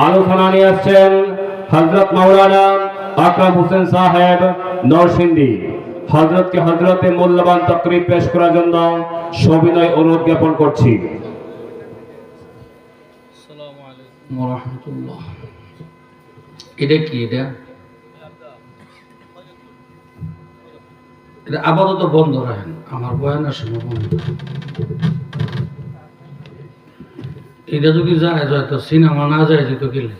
আলোচনা নিয়ে আসছেন হযরত মাওলানা আকরাম হোসেন সাহেব নরসিংদী। হযরতকে হযরতে মূল্যবান তাকরীর পেশ করার জন্য সবিনয় অনুরোধ জ্ঞাপন করছি। আসসালামু আলাইকুম ওয়া রাহমাতুল্লাহ। এটা কি? এটা আপাতত বন্ধ রাখেন, আমার বয়ানের সময় বন্ধ। এটা যদি যায় তো সিনেমা না যায় যেত গেলে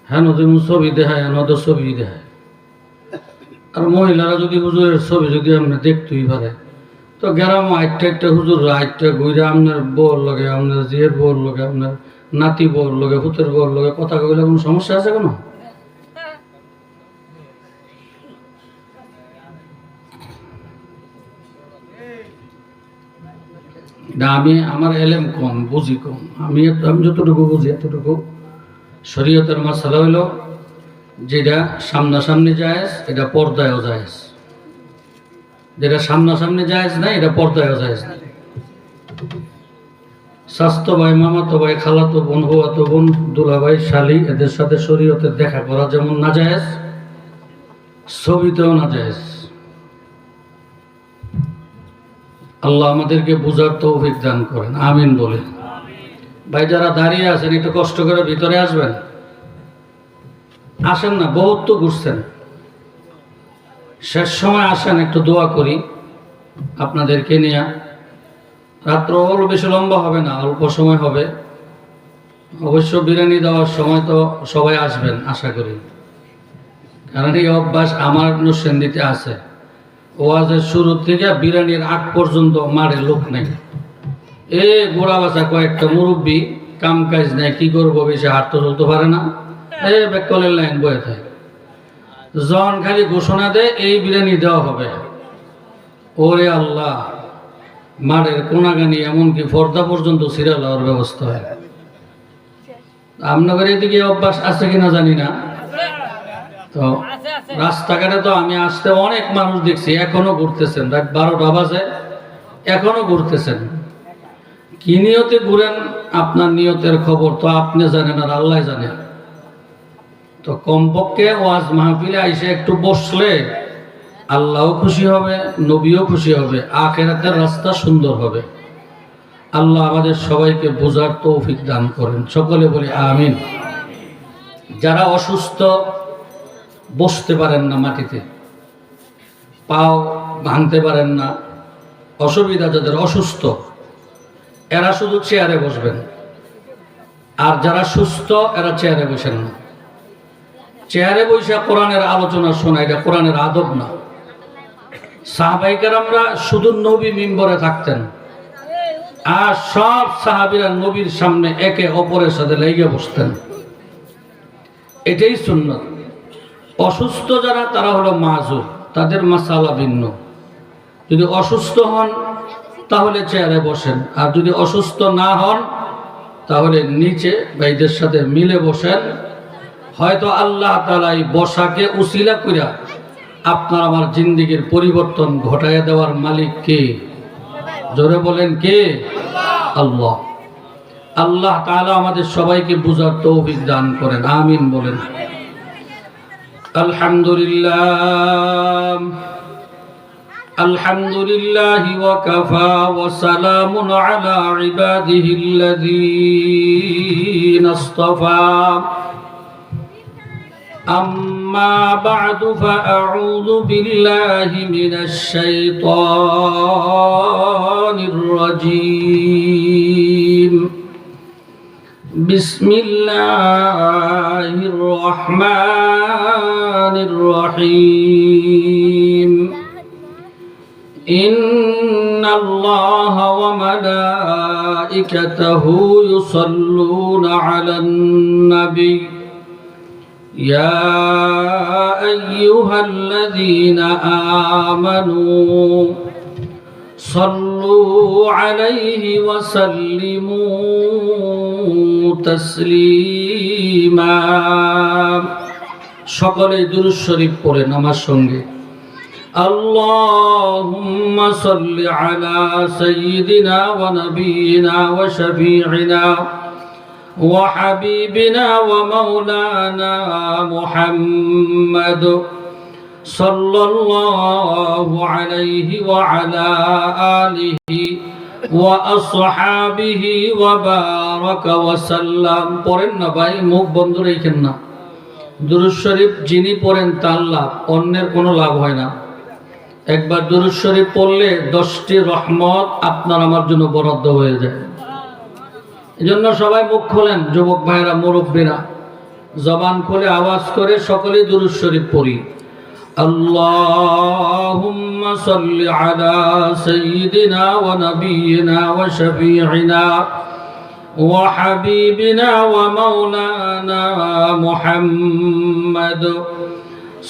হ্যাঁ নতুন ছবি দেখায়, নদের ছবি দেখায়। আর মহিলারা যদি হুজুরের ছবি যদি আপনি দেখতেই পারে তো গ্রাম একটা হুজুর আটটা ঘুরে আপনার বউর লগে, আপনার জিয়ের বউর লগে, আপনার নাতি বউর লগে, পুতের বউর লগে কথা কইলে কোনো সমস্যা আছে কোনো? না, আমি আমার এলেম কম, বুঝি কম। আমি যতটুকু বুঝি এতটুকু। শরীয়তের মাসালা হইল যেটা সামনাসামনি জায়েজ এটা পর্দায়ও জায়েজ, যেটা সামনাসামনি জায়েজ নাই এটা পর্দায়ও জায়েজ নাই। স্বাস্থ্য ভাই, মামাতো ভাই, খালাতো বোন, হওয়াতো বোন, দুলাভাই, শালি এদের সাথে শরীয়তের দেখা করা যেমন না জায়েজ, ছবিতেও না জায়েজ। আল্লাহ আমাদেরকে বুঝার তৌফিক দান করেন, আমিন বলেন। ভাই যারা দাঁড়িয়ে আছেন একটু কষ্ট করে ভিতরে আসবেন। আসেন না, বহুত তো ঘুরছেন, শেষ সময় আসেন, একটু দোয়া করি আপনাদেরকে নিয়ে। রাত্র বেশি লম্বা হবে না, অল্প সময় হবে। অবশ্য বিরিয়ানি দেওয়ার সময় তো সবাই আসবেন আশা করি, কারণ এই অভ্যাস আমার নরসিংদীতে আছে। ওয়াজের শুরু থেকে বিরিয়ানির আগ পর্যন্ত মারে লোক নেই। গোড়া বাসা কয়েকটা মুরব্বী, কাম কাজ নেই, কি করবো, বেশি হাঁটতে চলতে পারে না, ব্যাকলের লাইন বয়ে থাকে। জন খালি ঘোষণা দেয় এই বিরিয়ানি দেওয়া হবে। ওরে আল্লাহ, মাঠের কোনাগানি এমনকি পর্দা পর্যন্ত সিরিয়াল হওয়ার ব্যবস্থা হয়। আপনাদের এদিকে অভ্যাস আছে কিনা জানি না। তো রাস্তাঘাটে তো আমি আসতে অনেক মানুষ দেখছি এখনো ঘুরতেছেন, রাত 12টা বাজে এখনো ঘুরতেছেন। কি নিয়তে ঘুরেন আপনার নিয়তের খবর তো আপনি জানেন আর আল্লাহ জানেন। তো কমপক্ষে ওয়াজ মাহফিলে আইসে একটু বসলে আল্লাহও খুশি হবে, নবীও খুশি হবে, আখিরাতের রাস্তা সুন্দর হবে। আল্লাহ আমাদের সবাইকে বোঝার তৌফিক দান করেন, সকলে বলি আমিন। যারা অসুস্থ, বসতে পারেন না মাটিতে, পাও ভাঙতে পারেন না, অসুবিধা যাদের, অসুস্থ, এরা শুধু চেয়ারে বসবেন। আর যারা সুস্থ এরা চেয়ারে বসেন না। চেয়ারে বসে কোরআনের আলোচনা শোনা এটা কোরআনের আদব না। সাহাবায়ে কেরামরা শুধু নবী মিম্বরে থাকতেন, আর সব সাহাবীরা নবীর সামনে একে অপরের সাথে লেগে বসতেন। এটাই সুন্নত। অসুস্থ যারা তারা হলো মাজুর, তাদের মাসালা ভিন্ন। যদি অসুস্থ হন তাহলে চেয়ারে বসেন, আর যদি অসুস্থ না হন তাহলে নিচে ভাইদের সাথে মিলে বসেন। হয়তো আল্লাহ তাআলা এই বসাকে উসিলা কইরা আপনার আমার জিন্দেগীর পরিবর্তন ঘটায় দেওয়ার মালিক কে? জোরে বলেন কে? আল্লাহ। আল্লাহ তাআলা আমাদের সবাইকে বুঝার তৌফিক দান করেন, আমিন বলেন। আলহামদুলিল্লাহ, আলহামদুলিল্লাহি ওয়া কাফা ওয়া সালামুন আলা ইবাদিহিল্লাযীনা ইসতাফা। أما بعد فأعوذ بالله من الشيطان الرجيم. بسم الله الرحمن الرحيم. إن الله وملائكته يصلون على النبي يا أيها الذين آمنوا صلوا عليه وسلموا تسليما. সকলে দুরূদ শরীফ পড়েন আমার সঙ্গে। اللهم صل على سيدنا ونبينا وشفيعنا وحبيبنا ومولانا محمد صلى الله عليه وعلى آله وأصحابه وبارك وسلم পড়েন না ভাই, মুখ বন্ধ রেখেন না। দুরূদ শরীফ যিনি পড়েন তার লাভ, অন্যের কোনো লাভ হয় না। একবার দুরূদ শরীফ পড়লে 10টি রহমত আপনার আমার জন্য বরাদ্দ হয়ে যায়। এজন্য সবাই মুখ খোলেন, যুবক ভাইরা, মুরব্বীরা জবান খুলে আওয়াজ করে সকলে দুরূদ শরীফ পড়ি। আল্লাহুম্মা সাল্লি আলা সাইয়্যিদিনা ওয়া নাবিয়িনা ওয়া শাফিঈনা ওয়া হাবিবিনা ওয়া মাওলানা মুহাম্মদ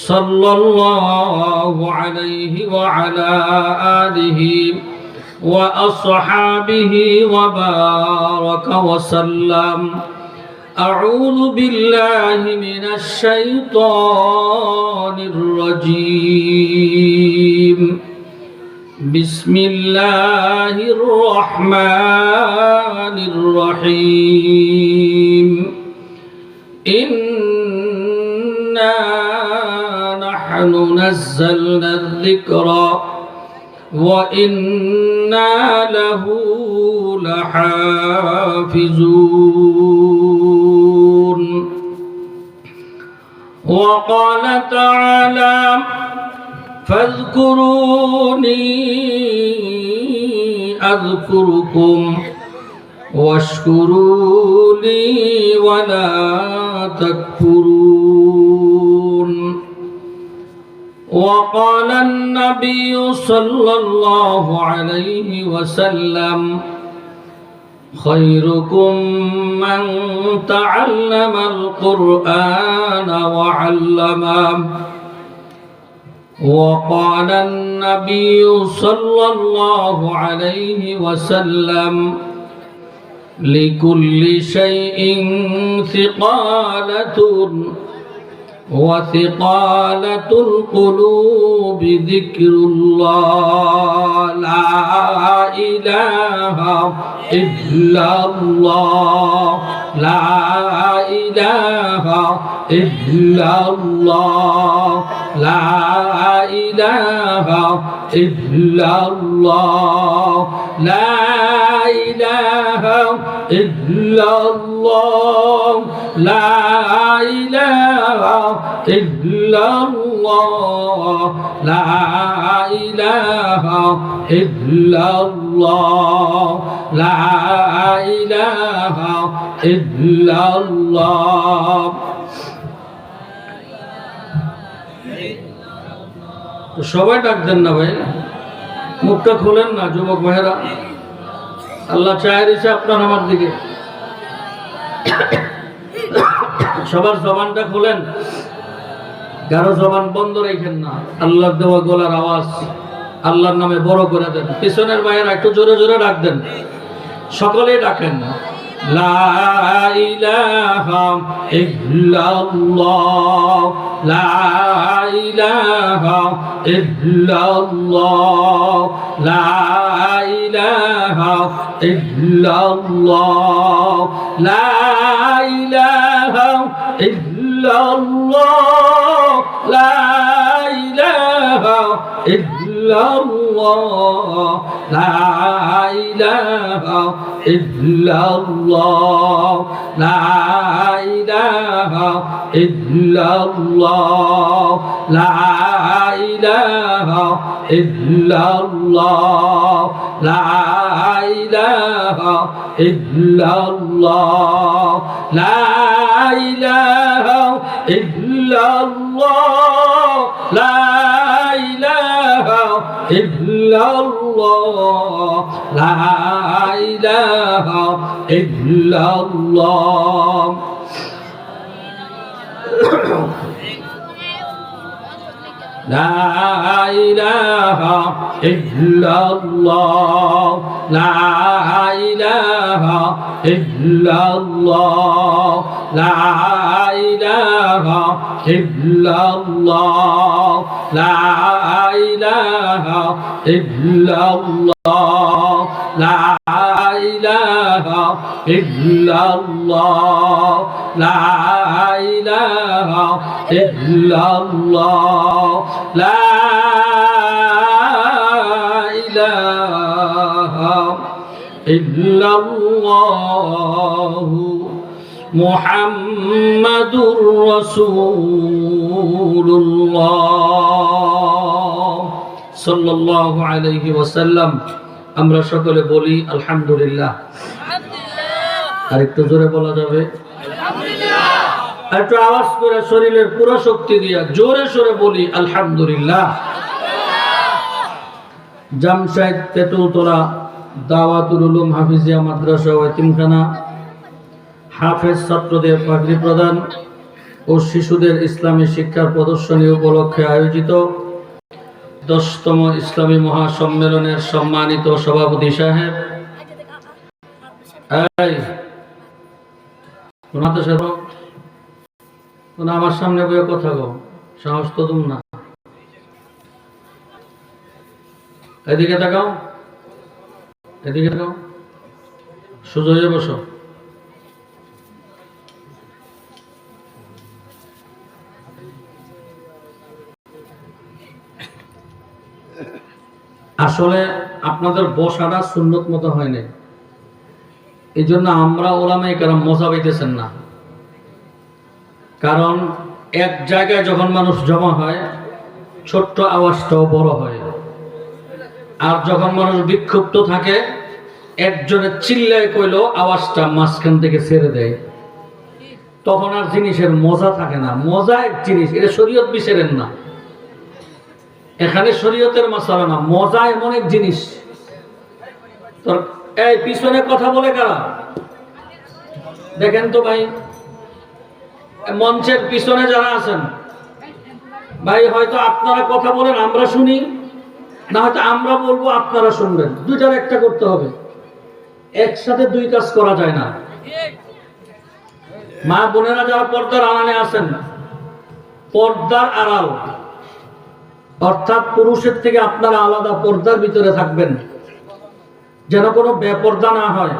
সাল্লাল্লাহু আলাইহি ওয়া আলা আলিহি وأصحابه وبارك وسلم. أعوذ بالله من الشيطان الرجيم. بسم الله الرحمن الرحيم. إنا نحن نزلنا الذكر وإنا له لحافظون. وقال تعالى فاذكروني أذكركم واشكروا لي ولا تكفرون. وقال النبي صلى الله عليه وسلم خيركم من تعلم القرآن وعلمه. وقال النبي صلى الله عليه وسلم لكل شيء ثقالة وثقالة القلوب ذكر الله. لا إله إلا الله. لا إله إلا الله. لا إله إلا الله. لا إله إلا الله. لا إله إلا الله. لا إله إلا الله. لا إله إلا الله. সবাই ডাক দেন না ভাই, মুখটা খোলেন না যুবক ভাইরা। আল্লাহ চায় দিছে আপনার আমার দিকে। সবার জবানটা খোলেন, কারো জবান বন্ধ রেখেন না। আল্লাহর দেওয়া গলার আওয়াজ আল্লাহর নামে বড় করে দেন। পিছনের ভাইয়েরা একটু জোরে জোরে ডাক দেন, সকলেই ডাকেন। লা ইলাহা ইল্লাল্লাহ. লা ইলাহা ইল্লাল্লাহ. লা ইলাহা ইল্লাল্লাহ. লা ইলাহা ইল্লাল্লাহ. লা ইলাহা ইল্লাল্লাহ. লা ইলাহা ইল্লাল্লাহ. লা ইলাহা ইল্লাল্লাহ. লা ইলাহা ইল্লাল্লাহ. লা ইলাহা ইল্লাল্লাহ. লা ইলাহা ইল্লাল্লাহ. লা ইলাহা ইল্লাল্লাহ. লা ইলাহা ইল্লাল্লাহ. لا إله إلا الله. لا إله إلا الله. لا إله إلا الله. لا إله إلا الله. لا إله ইল্লাল্লাহ লা ইলাহা ইল্লাল্লাহ লা ইলাহা ইল্লাল্লাহ মুহাম্মাদুর রাসূলুল্লাহ সাল্লাল্লাহু আলাইহি ওয়াসাল্লাম। আমরা সকলে বলি আলহামদুলিল্লাহ। আর একটু জোরে বলা যাবে আলহামদুলিল্লাহ। একটু আওয়াজ করে শরীরের পুরো শক্তি দিয়া জোরে সোরে বলি আলহামদুলিল্লাহ। জামশাইদ তেতুলতলা দাওয়াতুল উলুম হাফিজিয়া মাদ্রাসা ও এতিমখানা হাফেজ ছাত্রদের পাগড়ি প্রদান ও শিশুদের ইসলামী শিক্ষার প্রদর্শনী উপলক্ষে আয়োজিত 10তম ইসলামী মহাসম্মেলনের সম্মানিত সভাপতি সাহেব, আমার সামনে বইয়ে কথা গো, সাহস তো তুম না, এদিকে তাকাও, এদিকে তাকাও, সোজা হয়ে বসো। আসলে আপনাদের বসাটা সুন্নত মতো হয় না, এই জন্য আমরা ওলামায়ে কেরাম মজা পাইতেছেন না। কারণ এক জায়গায় যখন মানুষ জমা হয় ছোট্ট আওয়াজটাও বড় হয়, আর যখন মানুষ বিক্ষুব্ধ থাকে একজনের চিল্লায় কইলো আওয়াজটা মাঝখান থেকে ছেড়ে দেয়, তখন আর জিনিসের মজা থাকে না। মজা এক জিনিস, এটা শরীয়ত বিচারেন না, এখানে শরীয়তের মাসালা না, মজা এমন এক জিনিস। তোর এই পিছনে কথা বলে কারা দেখেন তো ভাই, মঞ্চের পিছনে যারা আছেন ভাই, হয়তো আপনারা কথা বলেন আমরা শুনি, না হয়তো আমরা বলবো আপনারা শুনবেন, দুইটার একটা করতে হবে, একসাথে দুই কাজ করা যায় না। মা বোনেরা যারা পর্দার আড়ালে আছেন, পর্দার আড়াল অর্থাৎ পুরুষের থেকে আপনারা আলাদা পর্দার ভিতরে থাকবেন, যেন কোনো বেপর্দা না হয়,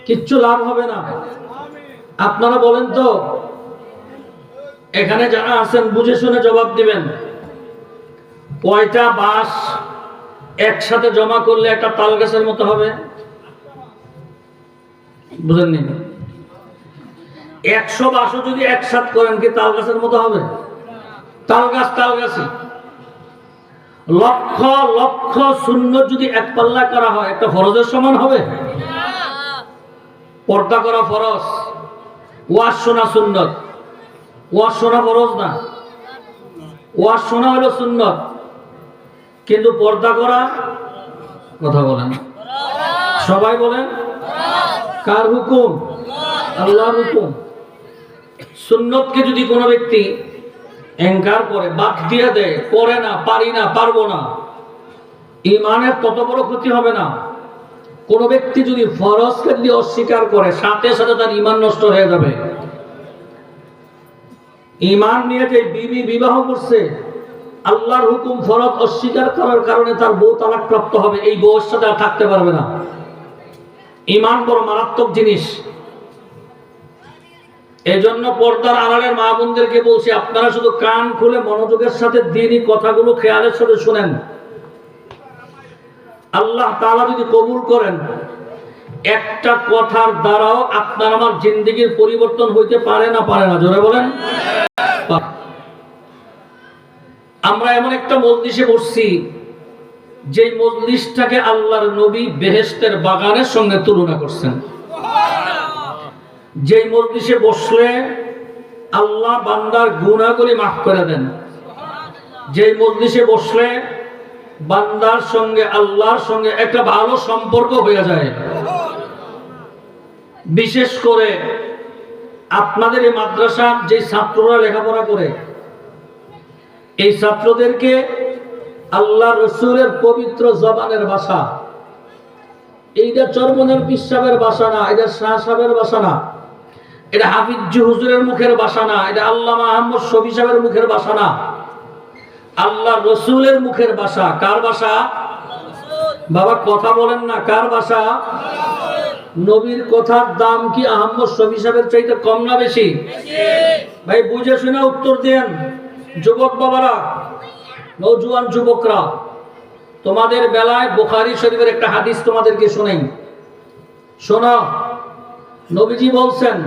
কিচ্ছু লাভ হবে না। আপনারা বলেন তো, এখানে যারা আছেন বুঝে শুনে জবাব দিবেন, কয়টা বাঁশ একসাথে জমা করলে একটা তাল গাছের মতো হবে? বুঝেননি? 100 বাঁশও যদি একসাথে করেন কি তাল গাছের মতো হবে? তাল গাছই। লক্ষ লক্ষ সুন্নত যদি এক পাল্লা করা হয় একটা ফরজের সমান হবে? পর্দা করা ফরজ, ওয়াজ শোনা সুন্নত। ওয়াজ শোনা ফরজ না, ওয়াজ শোনা হলো সুন্নত, কিন্তু পর্দা করা, কথা বলেন সবাই বলেন, কার হুকুম? আল্লাহর হুকুম। সুন্নতকে যদি কোনো ব্যক্তি এনকার করে, বাদ দিয়ে দেয়, করে না, পারি না, পারবো না, ইমানের তত বড় ক্ষতি হবে না। কোন ব্যক্তি যদি ফরজকে যদি অস্বীকার করে, সাথে সাথে তার ইমান নষ্ট হয়ে যাবে। ইমান নিয়ে যে বিবি বিবাহ করছে, আল্লাহর হুকুম ফরজ অস্বীকার করার কারণে তার বউ তালাক প্রাপ্ত হবে, এই বউয়ের সাথে আর থাকতে পারবে না। ইমান বড় মারাত্মক জিনিস। এজন্য পর্দার আড়ালের মা বোনদেরকে বলছি, আপনারা শুধু কান খুলে মনোযোগের সাথে দ্বীনি কথাগুলো খেয়ালের সাথে শুনেন। আল্লাহ তাআলা যদি কবুল করেন, একটা কথার দ্বারাও আপনার আমার জিন্দেগির পরিবর্তন হইতে পারে না? পারে না? জোরে বলেন। আমরা এমন একটা মজলিসে বসছি, যে মজলিসটাকে আল্লাহর নবী বেহেশতের বাগানের সঙ্গে তুলনা করছেন। যে মজলিসে বসলে আল্লাহ বান্দার গুনাহগুলি মাফ করে দেন, যে মজলিসে বসলে বান্দার সঙ্গে আল্লাহর সঙ্গে একটা ভালো সম্পর্ক হয়ে যায়। বিশেষ করে আপনাদের এই মাদ্রাসার যে ছাত্ররা লেখাপড়া করে, এই ছাত্রদেরকে আল্লাহ রসুলের পবিত্র জবানের ভাষা, এইটা চরমনের পিসাবের ভাষা না, এটা শাহ সাহেবের ভাষা না, এটা হাফিজ হুজুরের মুখের ভাষা না, এটা আল্লামা আহমদ শফি সাহেবের মুখের ভাষা না, আল্লাহ রসুলের মুখের ভাষা। কার ভাষা? বাবা কথা বলেন না, কার ভাষা? নবীর কথার দাম কি আহম্মদ শফি সাহেবের চাইতে কম না বেশি? ভাই বুঝে শুনে উত্তর দেন। যুবক বাবারা, নওজোয়ান যুবকরা, তোমাদের বেলায় বুখারী শরীফের একটা হাদিস তোমাদেরকে শোনাই। শোনো, নবীজি বলছেন,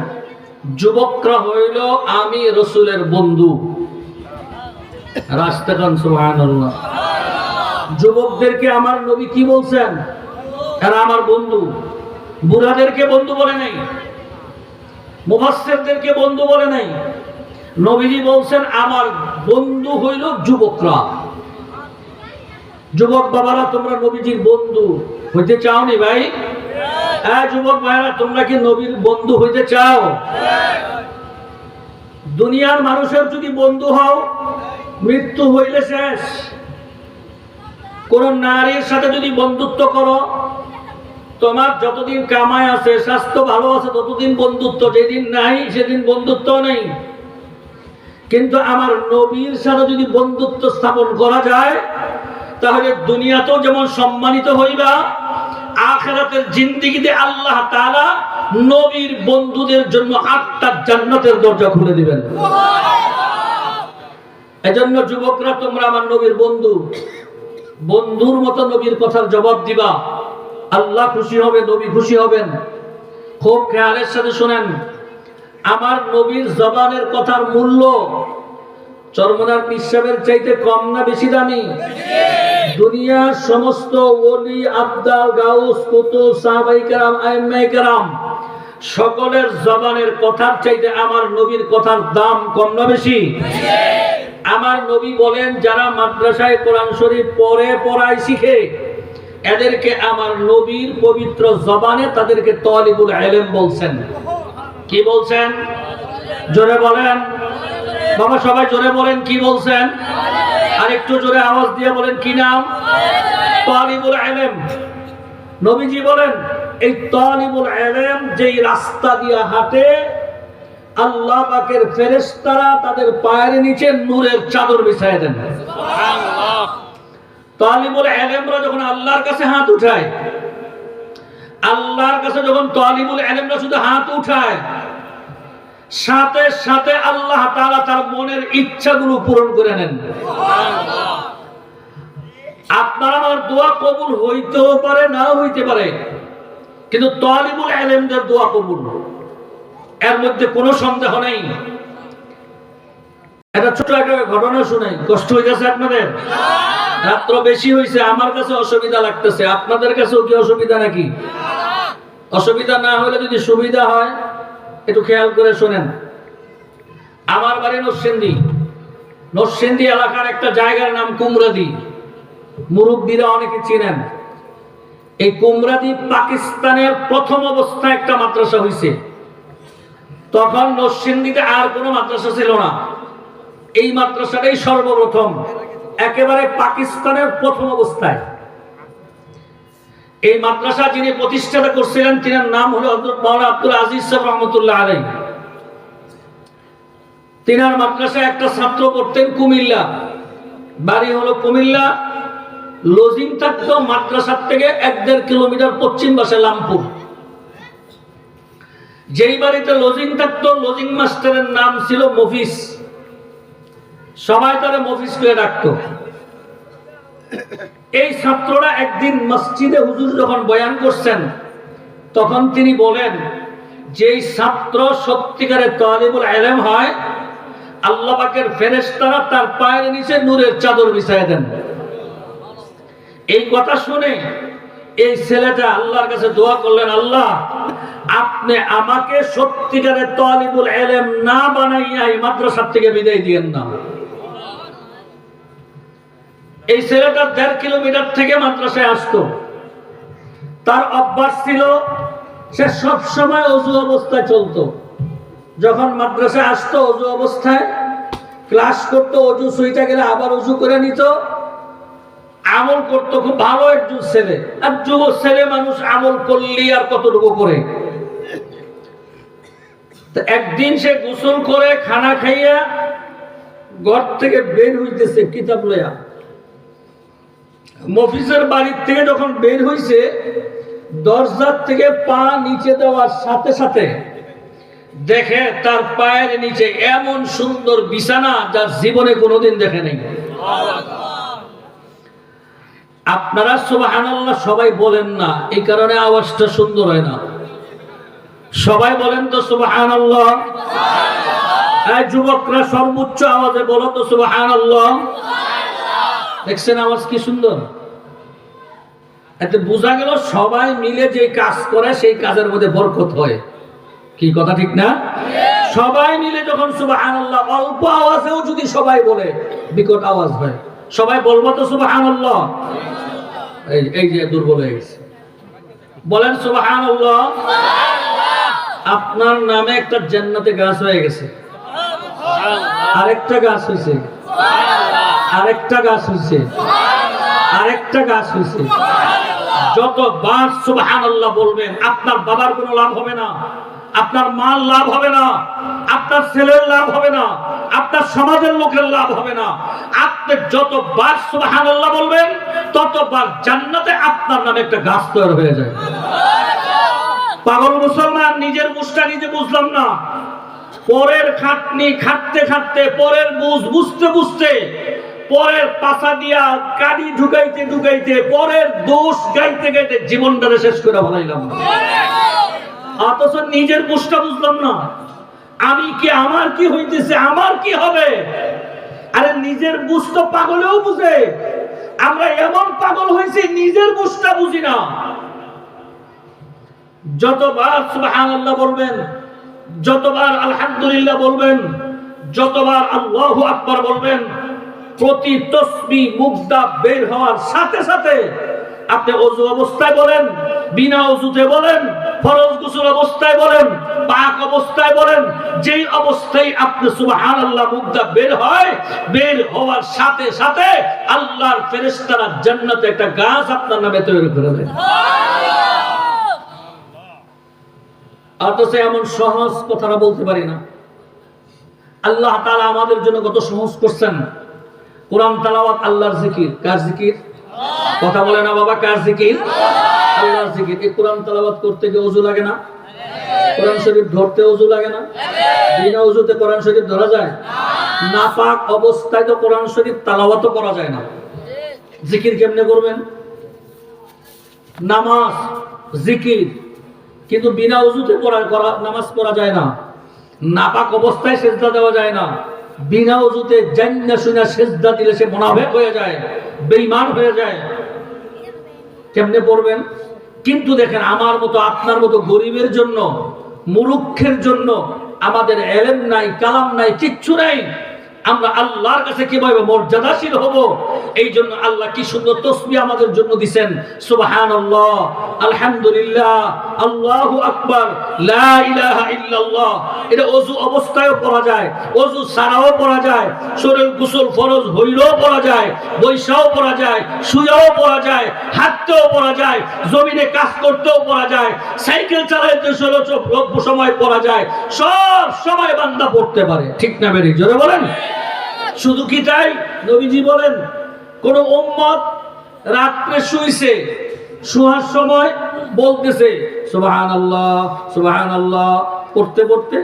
যুবকরা হইল আমি রসুলের বন্ধু। রাস্তাগান সুবহানাল্লাহ। যুবকদেরকে আমার নবী কি বলছেন? এরা আমার বন্ধু। বুড়াদেরকে বন্ধু বলে নাই, মুফাসসিরদেরকে বন্ধু বলে নাই। নবীজি বলছেন আমার বন্ধু হইল যুবকরা। যুবক বাবারা, তোমরা নবীজির বন্ধু হইতে চাও নি ভাই? হ্যাঁ যুবক ভাইরা, তোমরা কি নবীর বন্ধু হইতে চাও? দুনিয়ার মানুষের যদি বন্ধু হও, মৃত্যু হইলে শেষ। কোন নারীর সাথে যদি বন্ধুত্ব করো, তোমার যতদিন কামাই আছে, স্বাস্থ্য ভালো আছে, ততদিন বন্ধুত্ব। যেদিন নাই সেদিন বন্ধুত্ব নেই। কিন্তু আমার নবীর সাথে যদি বন্ধুত্ব স্থাপন করা যায়, তাহলে দুনিয়াতেও যেমন সম্মানিত হইবা, আখিরাতের জিন্দেগিতে আল্লাহ তাআলা নবীর বন্ধুদের জন্য 8টা জান্নাতের দরজা খুলে দিবেন। এজন্য যুবকরা, তোমরা আমার নবীর বন্ধু। বন্ধুর মতো নবীর কথার জবাব দিবা, আল্লাহ খুশি হবে, নবী খুশি হবেন। খুব খেয়ালের সাথে শুনেন, আমার নবীর জবানের কথার মূল্য চরমনার পীর সাহেবের চাইতে কম না বেশি দামি? দুনিয়ার সমস্ত ওলি, আবদাল, গাউস, কুতুব, সাহাবায়ে কেরাম, আইম্মায়ে কেরাম সকলের জবানের কথার চাইতে আমার নবীর কথার দাম কম না বেশি? আমার নবী বলেন, যারা মাদ্রাসায় কোরআন শরীফ পড়ে, পড়ায়, শিখে, এদেরকে আমার নবীর পবিত্র জবানে তাদেরকে তালিবুল ইলম বলছেন। কি বলছেন? জোরে বলেন বাবা, সবাই জোরে বলেন, কি বলছেন? আর একটু জোরে আওয়াজ দিয়ে বলেন, কি নাম? তালিবুল ইলম। নবীজি বলেন, এই তালিবুল ইলম যেই রাস্তা দিয়ে হাঁটে, আল্লাহ পাকের ফেরেশতারা তাদের পায়ের নিচে নূরের চাদর বিছায় দেন। সুবহানাল্লাহ। তালিবুল ইলমরা যখন আল্লাহর কাছে হাত উঠায়, আল্লাহর কাছে যখন তালিবুল ইলমরা শুধু হাত উঠায়, সাথে সাথে আল্লাহ তাআলা তার মনের ইচ্ছাগুলো পূরণ করে নেন। সুবহানাল্লাহ। আপনার আমার দোয়া কবুল হইতেও পারে, নাও হইতে পারে, কিন্তু তালিবুল ইলমদের দোয়া কবুল, এর মধ্যে কোনো সন্দেহ নেই। এটা ছোট একটা ঘটনা শুনাই, কষ্ট হয়ে গেছে আপনাদের? রাত্র বেশি হয়েছে, আমার কাছে অসুবিধা লাগতেছে, আপনাদের কাছেও কি অসুবিধা নাকি? অসুবিধা না হলে যদি সুবিধা হয় একটু খেয়াল করে শোনেন। আমার বাড়ি নরসিংদী। নরসিংদী এলাকার একটা জায়গার নাম কুমরাদি। মুরব্বীরা অনেকে চিনেন। এই কুমরাদি পাকিস্তানের প্রথম অবস্থায় একটা মাদ্রাসা হয়েছে। তখন নরসিংদীতে আর কোনো মাদ্রাসা ছিল না, এই মাদ্রাসাটাই সর্বপ্রথম, একেবারে পাকিস্তানের প্রথম অবস্থায়। এই মাদ্রাসা যিনি প্রতিষ্ঠাতা করছিলেন, তিনার নাম হলো হযরত মাওলানা আব্দুল আজিজ সাহেব রহমাতুল্লাহ আলাইহি। তিনার মাদ্রাসায় একটা ছাত্র পড়তেন কুমিল্লা, বাড়ি হলো কুমিল্লা, লজিং থাকতো মাদ্রাসার থেকে 1-1.5 কিলোমিটার পশ্চিম পাশে লামপুর। যেই বাড়িতে লজিং থাকতো, লজিং মাস্টারের নাম ছিল মফিজ, সবাই তারা মফিজ করে ডাকতো। এই ছাত্ররা একদিন মসজিদে হুজুর যখন বয়ান করছেন, তখন তিনি বলেন, যেই ছাত্র সত্যিকারের তালিবুল ইলম হয়, আল্লাহ পাকের ফেরেশতারা তার পায়ের নিচে নূরের চাদর বিছায় দেন। এই কথা শুনে এই ছেলেটা আল্লাহর কাছে দোয়া করলেন, আল্লাহ আপনি আমাকে সত্যিকারের তালিবুল ইলম না বানাইয়া এই মাদ্রাসা থেকে বিদায় দিয়েন না। এই ছেলেটা 1.5 কিলোমিটার থেকে মাদ্রাসায় আসতো। তার অভ্যাস ছিল সে সব সময় ওযু অবস্থায় চলতো। যখন মাদ্রাসায় আসতো ওযু অবস্থায় ক্লাস করতো, ওযু সুইটা গেলে আবার ওযু করে নিত, আমল করতো। খুব ভালো একজন ছেলে। আর যুব ছেলে মানুষ আমল করলি আর কতটুকু করে। তো একদিন সে গোসল করে খানা খাইয়া ঘর থেকে বের হইতেছে কিতাব লইয়া। মফিজের বাড়ির থেকে যখন বের হইছে, দরজার থেকে পা নিচে দেওয়ার সাথে সাথে দেখে তার পায়ের নিচে এমন সুন্দর বিছানা যার জীবনে কোনোদিন দেখে নাই। আপনারা সুবহানাল্লাহ সবাই বলেন না, এই কারণে আওয়াজটা সুন্দর হয় না। সবাই বলেন তো সুবহানাল্লাহ। এই যুবকরা সর্বোচ্চ আওয়াজে বলো তো সুবহানাল্লাহ। দেখছেন আওয়াজ কি সুন্দর? এতে বোঝা গেল সবাই মিলে যে কাজ করে সেই কাজের মধ্যে বরকত হয়। কি কথা ঠিক না? সবাই মিলে যখন সুবহানাল্লাহ, অল্প আওয়াজেও যদি সবাই বলে বিকট আওয়াজ হয়। সবাই বলবো তো সুবহানাল্লাহ। এই যে দুর্বল হয়ে গেছে, বলেন সুবহানাল্লাহ। আপনার নামে একটা জান্নাতে গাছ হয়ে গেছে, আরেকটা গাছ হয়েছে, আরেকটা গাছ হয়েছে, আরেকটা গাছ হয়েছে। যতবার সুবহানাল্লাহ বলবেন আপনার বাবার কোনো লাভ হবে না, আপনার মার লাভ হবে না, আপনার ছেলের লাভ হবে না, আপনার সমাজের লোকের লাভ হবে না। আপনি যতবার সুবহানাল্লাহ বলবেন ততবার জান্নাতে আপনার নামে একটা গাছ তৈরি হয়ে যায়। পাগল মুসলমান, নিজের বুঝটা নিজে বুঝলাম না, পরের খাটনি খাটতে খাটতে, পরের বুঝ বুঝতে বুঝতে, পরের পাছা দিয়া কালি ঢুকাইতে ঢুকাইতে, পরের দোষ গাইতে গাইতে জীবনটারে শেষ করে ফেলাইলাম। অথচ নিজের বুঝটা বুঝলাম না। আমি কি, আমার কি হইতেছে, আমার কি হবে? আরে নিজের বুঝ তো পাগলেও বুঝে, আমরা এমন পাগল হয়েছি নিজের বুঝটা বুঝি না। যতবার সুবহানাল্লাহ বলবেন, যতবার আলহামদুলিল্লাহ বলবেন, যতবার আল্লাহু আকবার বলবেন, প্রতি তাসবিহ মুগ্ধা বের হওয়ার সাথে সাথে আপনি ওযু অবস্থায় বলেন, বিনা ওযুতে বলেন, ফরজ গোসল অবস্থায় বলেন, পাক অবস্থায় বলেন, যেই অবস্থায় আপনি সুবহানাল্লাহ মুগ্ধা বের হয়, বের হওয়ার সাথে সাথে আল্লাহর ফেরেশতারা জান্নাতে একটা গাছ আপনার নামে তৈরি করে দেয়। অথচ এমন সহজ কথাটা বলতে পারি না। আল্লাহ তাআলা আমাদের জন্য কত সহজ করছেন। কোরআন তেলাওয়াত আল্লাহর জিকির। কার জিকির? কথা বলে না বাবা, কার জিকির? আল্লাহর জিকির। এই কোরআন তেলাওয়াত করতে গিয়ে ওযু লাগে না? কোরআন শরীফ ধরতে ওযু লাগে না? বিনা ওযুতে কোরআন শরীফ ধরা যায়? নাপাক অবস্থায় তো কোরআন শরীফ তেলাওয়াতও করা যায় না। জিকির কেমনে করবেন? নামাজ জিকির, কিন্তু বিনা ওযুতে নামাজ পড়া যায় না। নাপাক অবস্থায় সিজদা দেওয়া যায় না। বিনা ওযুতে জান্না শুনা সিজদা দিলে সে মুনাফিক হয়ে যায়, বেঈমান হয়ে যায়। কেমনে পড়বেন? কিন্তু দেখেন, আমার মতো আপনার মতো গরিবের জন্য, মূর্খের জন্য আমাদের ইলম নাই, কালাম নাই, কিচ্ছু নাই। আমরা আল্লাহর কাছে কিভাবে মর্যাদাশীল হব, এই জন্য আল্লাহ কি সুন্দর তাসবিহ আমাদের জন্য দিবেন। সুবহানাল্লাহ, আলহামদুলিল্লাহ, আল্লাহু আকবার, লা ইলাহা ইল্লাল্লাহ। এটা ওযু অবস্থায়ও পড়া যায়, ওযু ছাড়াও পড়া যায়, শরীর গোসল ফরজ হইলেও পড়া যায়, বৈশাও পড়া যায়, শুয়েও পড়া যায়, হাঁটতেও পড়া যায়, জমিনে কাজ করতেও পড়া যায়, সাইকেল চালাইতে সময় পড়া যায়, সব সময় বান্দা পড়তে পারে। ঠিক না বেরি? জোরে বলেন। শুধু কি তাই? নবীজি বলেন, কোন উম্মত রাত্রে শুইছে, শোয়ার সময় বলতেছে সুবহানাল্লাহ সুবহানাল্লাহ, পড়তে পড়তে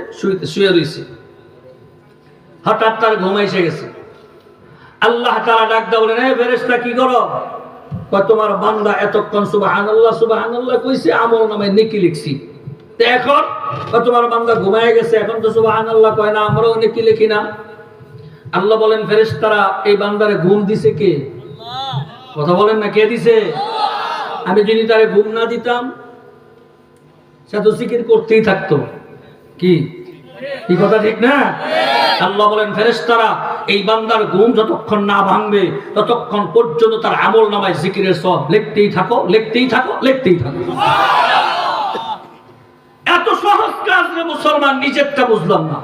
শুয়ে রইছে, হঠাৎ তার ঘুম এসে গেছে। আল্লাহ তাআলা ডাক দাও, বলেন, এই ফেরেশতা কি করো? কয়, তোমার বান্দা এতক্ষণ সুবহানাল্লাহ সুবহানাল্লাহ কইছে, আমলনামায় নেকি লিখছি। তো এখন তোমার বান্দা ঘুমায় গেছে, এখন তো সুবহানাল্লাহ কয় না, আমরাও নেকি লিখি না। আল্লাহ বলেন, ফেরেশতারা, এই বান্দারে ঘুম দিছে কে? কথা বলেন না, কে দিছে? আমি যদি তারে ঘুম না দিতাম, সে তো জিকির করতেই থাকতো। কি কথা ঠিক না? আল্লাহ বলেন, ফেরেশতারা, এই বান্দার ঘুম যতক্ষণ না ভাঙবে ততক্ষণ পর্যন্ত তার আমলনামায় জিকিরের সওয়াব লিখতেই থাকো, লিখতেই থাকো, লিখতেই থাকো। এত সহজ কাজ রে মুসলমান, নিজেরটা বুঝলাম না।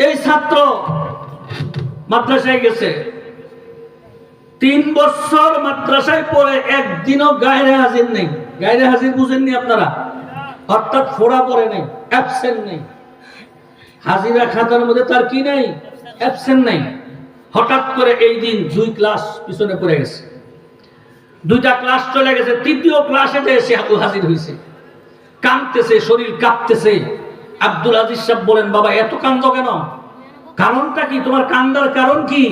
এই ছাত্র মাদ্রাসায় গেছে, 3 বছর মাদ্রাসায় পড়ে একদিনও গায়রে হাজির নেই। গায়রে হাজির বুঝেননি আপনারা? অর্থাৎ ফোড়া পড়ে নেই, অ্যাবসেন্ট নেই। হাজিরা খাতার মধ্যে তার কি নেই? অ্যাবসেন্ট নেই। হঠাৎ করে এই দিন 2 ক্লাস পিছনে পড়ে গেছে। দুইটা ক্লাস চলে গেছে, তৃতীয় ক্লাসে যে সে হাজির হয়েছে, কাঁদতেছে, শরীর কাঁপতেছে। আব্দুল আজিজ সাহেব বলেন, বাবা এত কান্দো কেন, কারণটা কি, তোমার কান্দার কারণ কি?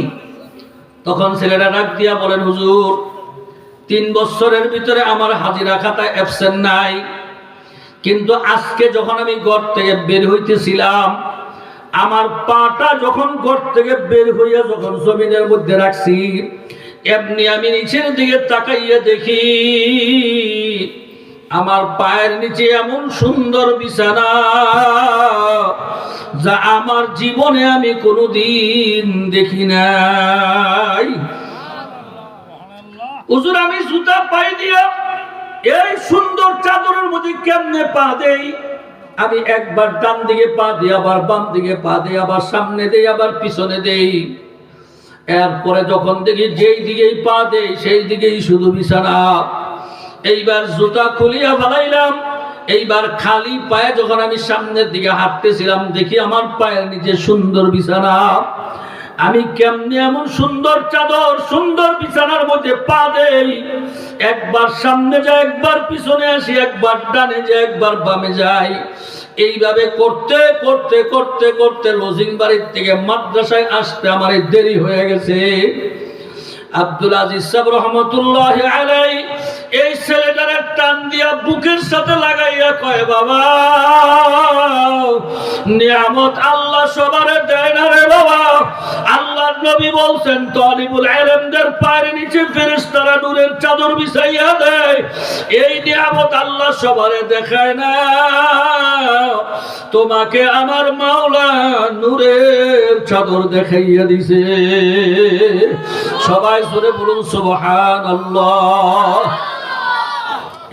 তখন ছেলেরা ডাক দিয়া বলেন, হুজুর 3 বছরের ভিতরে আমার হাজিরা খাতায় অ্যাবসেন্ট নাই, কিন্তু আজকে যখন আমি ঘর থেকে বের হইতেছিলাম, আমার পাটা যখন ঘর থেকে বের হইয়া যখন জমিনের মধ্যে রাখছি, এমনি আমি নিচের দিকে তাকাইয়া দেখি আমার পায়ের নিচে এমন সুন্দর বিছানা যা আমার জীবনে আমি কোনোদিন দেখি নাই। হুজুর আমি জুতা পাই দিয়া এই সুন্দর চাদরের মধ্যে কেমনে পা দেই, আমি একবার ডান দিকে পা দিই, আবার বাম দিকে পা দিই, আবার সামনে দেই, আবার পিছনে দেই। এরপরে যখন দেখি যেই দিকেই পা দেই সেই দিকেই শুধু বিছানা। এইবার জুতা খুলিয়া ফেলাইলাম, এইবার খালি পায়ে যখন আমি সামনের দিকে হাঁটতেছিলাম, দেখি আমার পায়ের নিচে সুন্দর বিছানা। আমি কেমনে এমন সুন্দর চাদর, সুন্দর বিছানার মধ্যে পা দেই, একবার সামনে যায়, একবার পিছনে আসি, একবার ডানে যায়, একবার বামে যাই। এইভাবে করতে করতে করতে করতে লজিং বাড়ির থেকে মাদ্রাসায় আসতে আমার দেরি হয়ে গেছে। আব্দুল আজিজ সাহেব রহমতুল্লাহি আলাইহি এই ছেলেটার টান দিয়া বুকের সাথে লাগাইয়া কয়, বাবা নিয়ামত আল্লাহ সবারে দেয় না রে বাবা। আল্লাহর নবী বলছেন, তালিবুল ইলমদের পায়ের নিচে ফেরেশতারা নূরের চাদর বিছাইয়া দেয়। এই নিয়ামত আল্লাহ সবারে দেখায় না, তোমাকে আমার মাওলা নূরের চাদর দেখাইয়া দিছে। সবাই জোরে বলুন সুবহানাল্লাহ।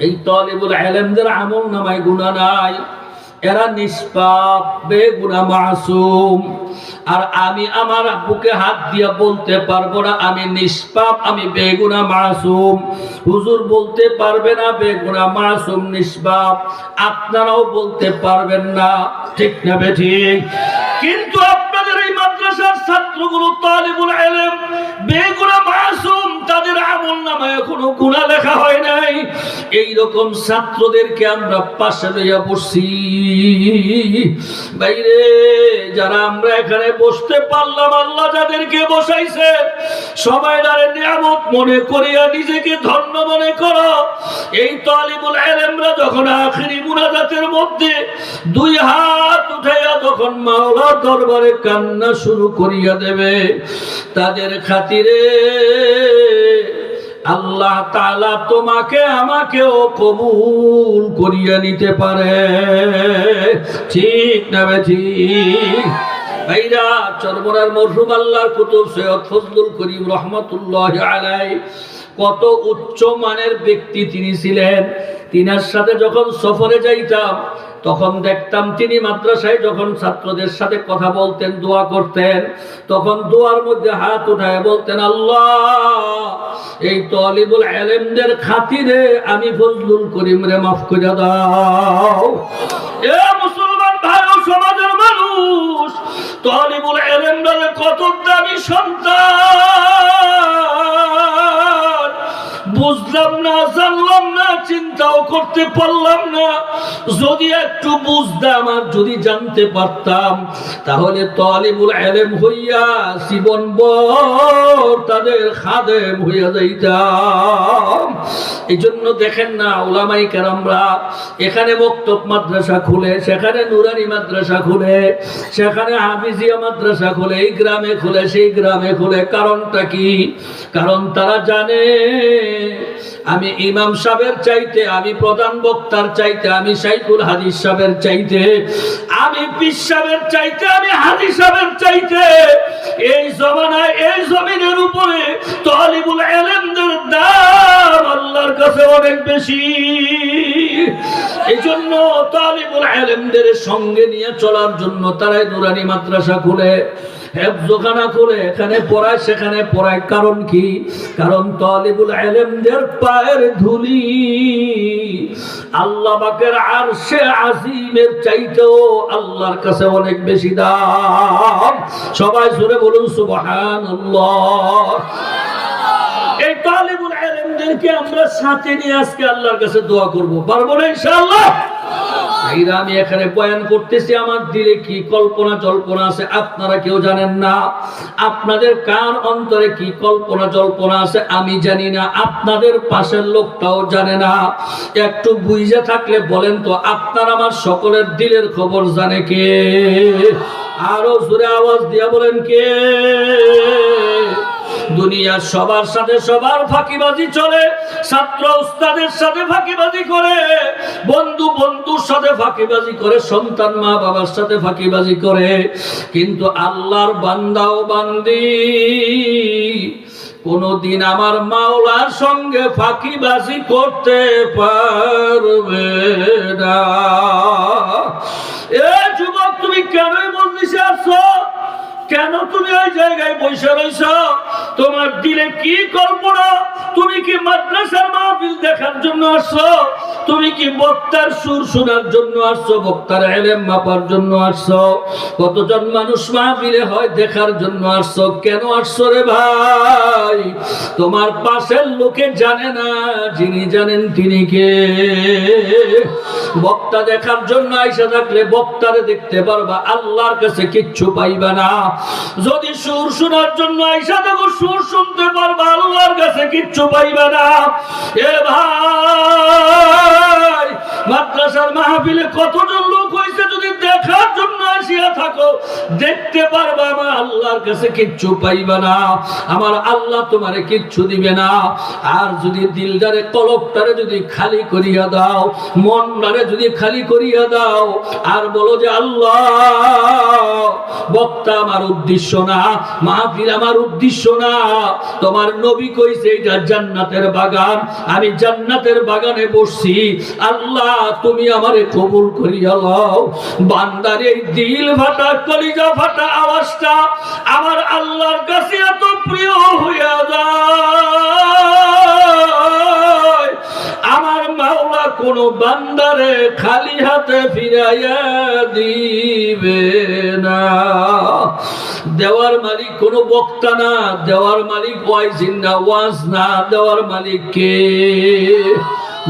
এই তালিবুল ইলমদের আমল নামায় গুনাহ নাই, এরা নিষ্পাপ, বেগুনাহ, মাসুম। আর আমি আমার বুকে হাত দিয়া বলতে পারবো না আমি নিষ্পাপ, আমি বেগুনাহ, মাসুম। হুজুর বলতে পারবে না বেগুনাহ, মাসুম, নিষ্পাপ। আপনারাও বলতে পারবেন না, ঠিক না বেঠিক? কিন্তু আপনাদের এই মাদ্রাসার ছাত্রগুলো তালিবুল ইলম, বেগুনাহ, মাসুম, তাদের আমল নামায় কোনো গুনাহ লেখা হয় নাই। এই রকম ছাত্রদেরকে আমরা পাশে লইয়া বসছি। বাইরে যারা আমরা এখানে বসতে পারলাম, আল্লাহ যাদেরকে বসাইছে সবাই তারে নিয়ামত মনে করিয়া নিজেকে ধন্য মনে করো। এই তালিবুল ইলমরা যখন আখিরি মুনাজাতের মধ্যে 2 হাত উঠাইয়া যখন মাওলার দরবারে কান্না শুরু করিয়া দেবে, তাদের খাতিরে আল্লাহ তাআলা তোমাকে আমাকেও কবুল করিয়া নিতে পারে, ঠিক না ঠিক? ভাইরা, চরমরার মরহুম আল্লাহর কুতুব সৈয়দ ফজলুল করিম রহমাতুল্লাহি আলাইহি কত উচ্চ মানের ব্যক্তি তিনি ছিলেন। তিনার সাথে যখন সফরে যাইতাম তখন দেখতাম তিনি মাদ্রাসায় যখন ছাত্রদের সাথে কথা বলতেন, দোয়া করতেন, তখন দোয়ার মধ্যে হাত উঠায় বলতেন, আল্লাহ এই তালিবুল ইলমদের খাতিরে আমি ফজলুল করিম রে মাফ করে দাও। এ মুসলমান ভাই ও সমাজের মানুষ, তালিবুল ইলমদের কত দামি সন্তান, বুঝলাম না, জানলাম না, চিন্তাও করতে পারলাম না। যদি একটু বুঝতাম আর যদি জানতে পারতাম, তাহলে তালিবুল ইলম হইয়া জীবনভর তাদের খাদেম হইয়া যাইতাম। এই জন্য দেখেন না, উলামায়ে কেরামরা এখানে মক্তব মাদ্রাসা খুলে, সেখানে নুরানি মাদ্রাসা খুলে, সেখানে হাফিজিয়া মাদ্রাসা খুলে, এই গ্রামে খুলে, সেই গ্রামে খুলে। কারণটা কি? কারণ তারা জানে আমি ইমাম সাহেবের চাইতে, আমি প্রধান বক্তার চাইতে, আমি শাইখুল হাদিস সাহেবের চাইতে, আমি পীর সাহেবের চাইতে, আমি হাদিস সাহেবের চাইতে এই জমানায়, এই জমিনের উপরে তালিবুল ইলমদের দাম আল্লাহর কাছে অনেক বেশি। এই জন্য তালিবুল ইলমদের সঙ্গে নিয়ে চলার জন্য তারাই নুরানি মাদ্রাসা খুলে, হেফজখানা খুলে, এখানে পড়ায় সেখানে পড়ায়। কারণ কি? কারণ তালিবুল ইলমদের পায়ের ধুলি আল্লাহ পাকের আরশে আজিমের চাইতেও আল্লাহর কাছে অনেক বেশি দাম। সবাই জোরে বলুন সুবহানাল্লাহ। এই তালিবুল ইলমদেরকে আমরা সাথে নিয়ে আজকে আল্লাহর কাছে দোয়া করব, পারবো না ইনশাআল্লাহ? এইরা আমি এখানে বয়ান করতেছি, আমার দিলে কি কল্পনা জল্পনা আছে আপনারা কেউ জানেন না। আপনাদের কার অন্তরে কি কল্পনা জল্পনা আছে আমি জানি না, আপনাদের পাশের লোকটাও জানে না। একটু বুঝে থাকলে বলেন তো, আপনার আমার সকলের দিলের খবর জানে কে? আরো জোরে আওয়াজ দিয়ে বলেন কে? দুনিয়ার সবার সাথে সবার ফাঁকিবাজি চলে, ছাত্র উস্তাদের সাথে ফাঁকিবাজি করে, বন্ধু বন্ধুর সাথে ফাঁকিবাজি করে, সন্তান মা বাবার সাথে ফাঁকিবাজি করে, কিন্তু আল্লাহর বান্দা ও বান্দি কোনদিন আমার মাওলার সঙ্গে ফাঁকিবাজি করতে পারবে না। এ যুবক, তুমি কেনই মজলিসে আসছো? কেন তুমি ওই জায়গায় বসে রইছ? তোমার দিলে কি কল্পনা? তুমি কি মাদ্রাসার মাহফিল দেখার জন্য আসছো? তুমি কি বক্তার সুর শোনার জন্য আসছো? বক্তার ইলম মাপার জন্য আসছো? কতজন মানুষ মাহফিলে হয় দেখার জন্য আসছো? কেন আসছো রে ভাই? তোমার পাশের লোকে জানে না, যিনি জানেন তিনি কে? বক্তা দেখার জন্য আইসা থাকলে বক্তারে দেখতে পারবা, আল্লাহর কাছে কিচ্ছু পাইবা না। যদি সুর শোনার জন্য আইসা দেখো, সুর শুনতে পারবা, আল্লাহর কাছে কিচ্ছু পাইবা না। এ ভাই, মাদ্রাসার মাহফিলে কতজন লোক হইছে, যদি দেখার জন্য আসিয়া থাকো দেখতে পারবা, আমার আল্লাহর কাছে কিচ্ছু পাইবা না। আমার আল্লাহ তোমারে কিচ্ছু দিবে না। আর যদি দিলদারে কলবটারে যদি খালি করিয়া দাও, মনটারে যদি খালি করিয়া দাও, আর বলো যে আল্লাহ, বক্তা আমার উদ্দেশ্য না, মাহফিল আমার উদ্দেশ্য না, তোমার নবী কইছে এটা জান্নাতের বাগান, আমি জান্নাতের বাগানে বসছি, আল্লাহ তুমি আমারে কবুল করিয়া লও। বান্দার এই দিল ফাটা কলিজা ফাটা আওয়াজটা আমার আল্লাহর কাছে এত প্রিয় হইয়া যায়, আমার মাওলা কোন বান্দারে খালি হাতে ফিরাইয়া দিবে না। দেওয়ার মালিক কোন বক্তা না, দেওয়ার মালিক ওয়াইজিন না, ওয়াজ না, দেওয়ার মালিক কে?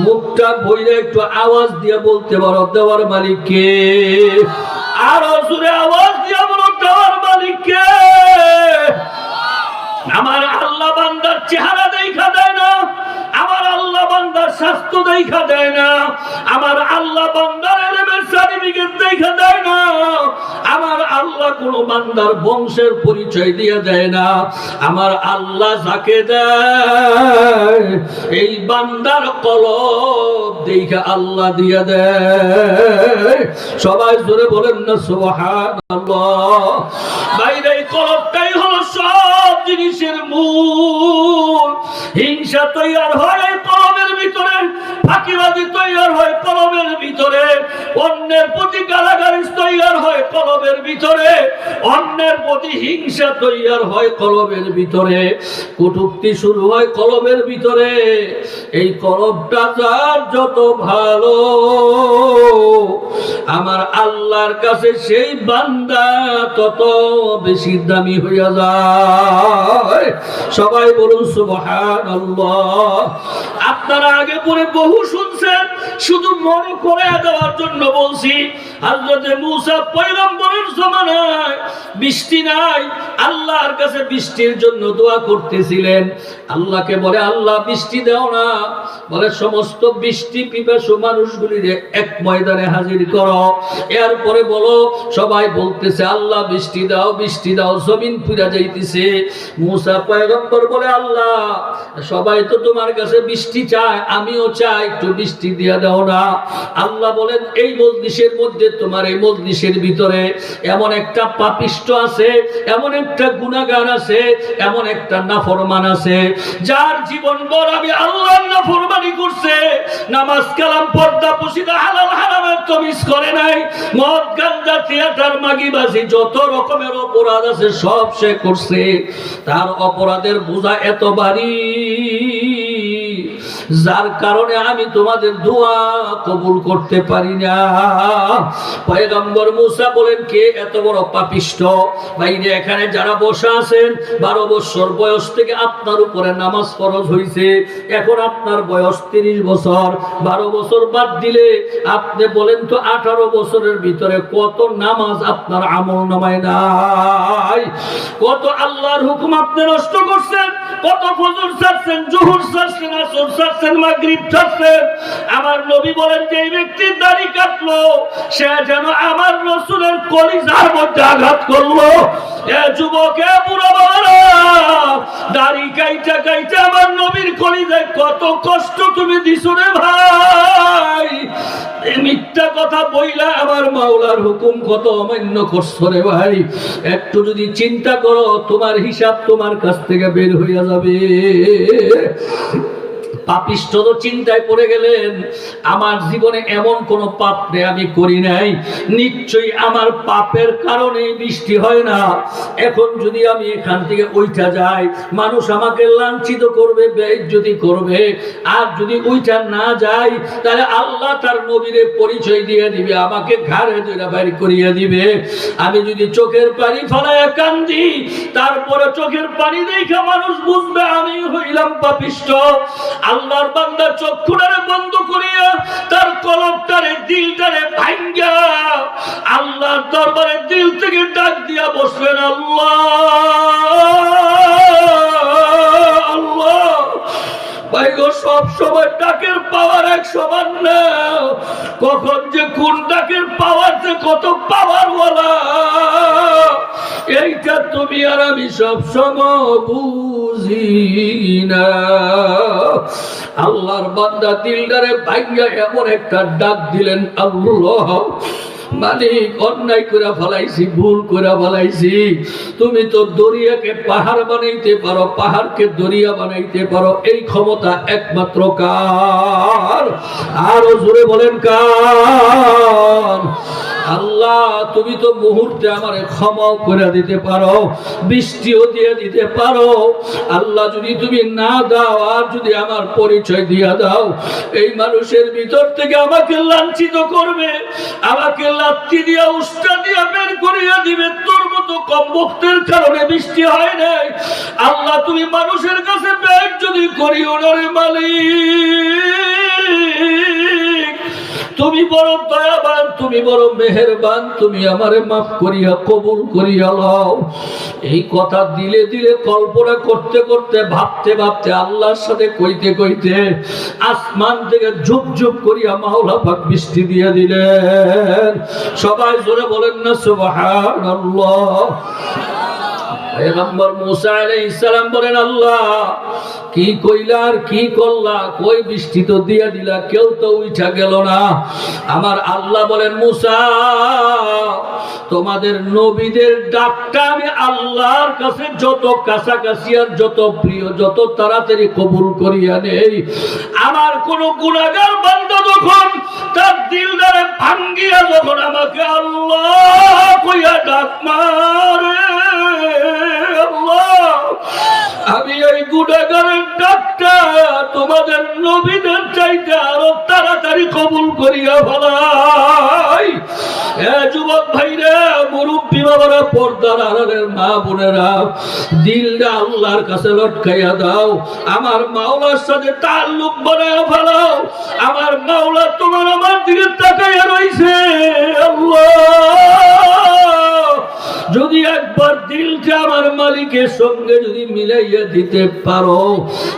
মুখটা বইলে একটু আওয়াজ দিয়ে বলতে পারো দেওয়ার মালিক কে? আরো জোরে আওয়াজ দিয়ে বলো দেওয়ার মালিক কে? আমার আল্লাহ বান্দার চেহারা দেখা দেয় না, আমার আল্লাহ বান্দার স্বাস্থ্য দেখা দেয় না, আমার আল্লাহ বান্দার ইলমের সার্টিফিকেট দেখা দেয় না, আমার আল্লাহ কোন বান্দার বংশের পরিচয় দিয়ে দেয় না। আমার আল্লাহ যাকে দেয় এই বান্দার কলব দেখা আল্লাহ দিয়ে দেয়। সবাই জোরে বলেন না সুবহানাল্লাহ। বাইরে এই কলবটাই হলো সব জিনিসের মূল। হিংসা তৈয়ার হয় এই কলবের ভিতরে, ফাঁকিবাজি তৈয়ার হয় কলবের ভিতরে, অন্যের প্রতি গালাগালি তৈয়ার হয় কলবের ভিতরে, অন্যের প্রতি হিংসা তৈয়ার হয় কলবের ভিতরে, কটূক্তি শুরু হয় কলবের ভিতরে। এই কলবটা যার যত ভালো, আমার আল্লাহর কাছে সেই বান্দা তত বেশি দামি হইয়া যায়। সবাই বলুন সুবহানাল্লাহ। আপনারা আগে পরে বহু শুনছেন, শুধু মনে করে দেওয়ার জন্য বলছি। হযরতে মূসা পয়গম্বরের জামানায় বৃষ্টি নাই, আল্লাহর কাছে বৃষ্টির জন্য দোয়া করতেছিলেন। আল্লাহকে বলে আল্লাহ বৃষ্টি দাও না, বলে সমস্ত বৃষ্টি পিপাসু মানুষগুলিরে এক ময়দানে হাজির করো, এরপরে বলো। সবাই বলতেছে আল্লাহ বৃষ্টি দাও, বৃষ্টি দাও, জমিন পুড়া যাইতেছে। মূসা পয়গম্বর বলে আল্লাহ সবাই তো তোমার কাছে বৃষ্টি চায়, আমিও চাই, একটু বৃষ্টি দিয়া দাও না। আল্লাহ বলেন এই মজলিসের মধ্যে, তোমার এই মজলিসের ভিতরে এমন একটা পাপিষ্ট আছে, এমন একটা গুনাহগার আছে, এমন একটা নাফরমান আছে, যার জীবন ভর আমি আল্লাহর নাফরমানি করছে, নামাজ কালাম পর্দা পুশিদা হালাল হারামের তমিজ করে নাই, মদ গাঞ্জা থিয়েটার মাগিবাজি যত রকমের অপরাধ আছে সব সে করছে। তার অপরাধের বোঝা এত ভারী, যার কারণে আমি তোমাদের দোয়া কবুল করতে পারি না। পয়গম্বর মুসা বলেন, কে এত বড় পাপিষ্ঠ? বাইরে এখানে যারা বসে আছেন, 12 বছর বয়স থেকে আপনার উপরে নামাজ ফরজ হয়েছে, এখন আপনার বয়স 30 বছর, 12 বছর বাদ দিলে আপনি বলেন তো 18 বছরের ভিতরে কত নামাজ আপনার আমল নামায় নাই? কত আল্লাহর হুকুম আপনি নষ্ট করছেন, কত ফজর ছাড়ছেন, জোহর ছাড়ছেন, আসর ছাড়ছেন, মাগরিব ছাড়ছেন। আমার নবী বলেন, যে ব্যক্তির দাড়ি কাটলো সে যেন আমার রাসূলের কলিজার মধ্যে আঘাত করলো। এ যুবক, এ বুড়া বাবারা, দাড়ি কাইটা কাইটা আমার নবীর কলিজায় কত কষ্ট তুমি দিছো রে ভাই। এই মিথ্যা কথা বইলা আমার মাওলার হুকুম কত অমান্য করছো রে ভাই। একটু যদি চিন্তা করো, তোমার হিসাব তোমার কাছ থেকে বের হইয়া যাবে। পাপিষ্ঠ তো চিন্তায় পড়ে গেলেন, আমার জীবনে এমন কোন পাপ নেই আমি করি নাই, নিশ্চয়ই আমার পাপের কারণে বৃষ্টি হয় না। এখন যদি আমি এখান থেকে ওইটা যাই, মানুষ আমাকে লাঞ্ছিত করবে, বেইজ্জতি করবে। আর যদি ওইটা না যাই, তাহলে আল্লাহ তার নবীরে পরিচয় দিয়ে দিবে, আমাকে ঘাড়ে ধরে বাইর করিয়ে দিবে। আমি যদি চোখের পানি ফেলায় কান্দি, তারপরে চোখের পানি দেখে মানুষ বুঝবে আমি হইলাম পাপিষ্ঠ। আল্লাহর বান্দা চক্ষুটারে বন্ধ করিয়া তার কলবটারে, দিলটারে ভাঙ্গা আল্লাহর দরবারে দিল থেকে ডাক দিয়া বসবেন, আল্লাহ আল্লাহ। ভাই গো, সব সময় ডাকের পাওয়ার এক সমান না, কখন যে কোন ডাকের পাওয়ার যে কত পাওয়ার বলা, এইটা তুমি আর আমি সব সময় বুঝি না। আল্লাহর বান্দা দিলদারে ভাঙ্গা এমন একটা ডাক দিলেন, আল্লাহ মালিক, অন্যায় করে ফেলাইছি, ভুল করে ফেলাইছি। তুমি তো দরিয়াকে পাহাড় বানাইতে পারো, পাহাড়কে দরিয়া বানাইতে পারো, এই ক্ষমতা একমাত্র কার? আরো জোরে বলেন কার? আল্লাহ, তুমি তো মুহূর্তে আমারে ক্ষমাও করে দিতে পারো, বৃষ্টিও দিয়ে দিতে পারো। আল্লাহ, যদি তুমি না দাও আর যদি আমার পরিচয় দিয়া দাও, এই মানুষের ভিতর থেকে আমাকে লাঞ্ছিত করবে, আমাকে লাত্তি দিয়া উস্কা দিয়া বের করিয়া দিবে। তোর মতো কমবক্তের কারণে বৃষ্টি হয় নাই। আল্লাহ, তুমি মানুষের কাছে বের যদি করিও না রে মালিক, তুমি বড় দয়াবান, তুমি বড় মেহেরবান, তুমি আমারে মাফ করিয়া কবুল করিয়া লও। এই কথা দিলে দিলে কল্পনা করতে করতে, ভাবতে ভাবতে, আল্লাহর সাথে কইতে কইতে আসমান থেকে ঝুপ ঝুপ করিয়া মাওলা পাক বৃষ্টি দিয়ে দিলেন। সবাই জোরে বলেন না সুবহানাল্লাহ। পয়গম্বর মুসা আলাইহিস সালাম বলেন, আল্লাহ কি কইলা আর কি করলা, কই বৃষ্টি তো দিয়া দিলা, কেউ তো উঠা গেল না। আমার আল্লাহ বলেন, মুসা, তোমাদের নবীদের ডাকটা আমি আল্লাহর কাছে যত কাছাকাছি আর যত প্রিয়, যত তাড়াতাড়ি কবুল করিয়া নেই। আমার কোন গুনাহগার বান্দা যখন তার দিলদারে ভাঙ্গিয়া যখন আমাকে আল্লাহ কইয়া ডাক মারে, আল্লাহ, আমি এই গুনাহগারের ডাকটা তোমাদের নবীদের চাইতে আরো তাড়াতাড়ি কবুল করিয়া ফেলাই। যুবক ভাইরা, মুরব্বী বাবারা, পর্দার আড়ালের মা বোনেরা, দিলটা আল্লাহর কাছে লটকাইয়া দাও, আমার মাওলার সাথে তাল্লুক বানাইয়া ফেলাও। আমার মাওলা তোমার আমার দিকে তাকাইয়া রইছে। আল্লাহ, যদি একবার দিলটা আমার মালিকের সঙ্গে যদি মিলাইয়া দিতে পারো,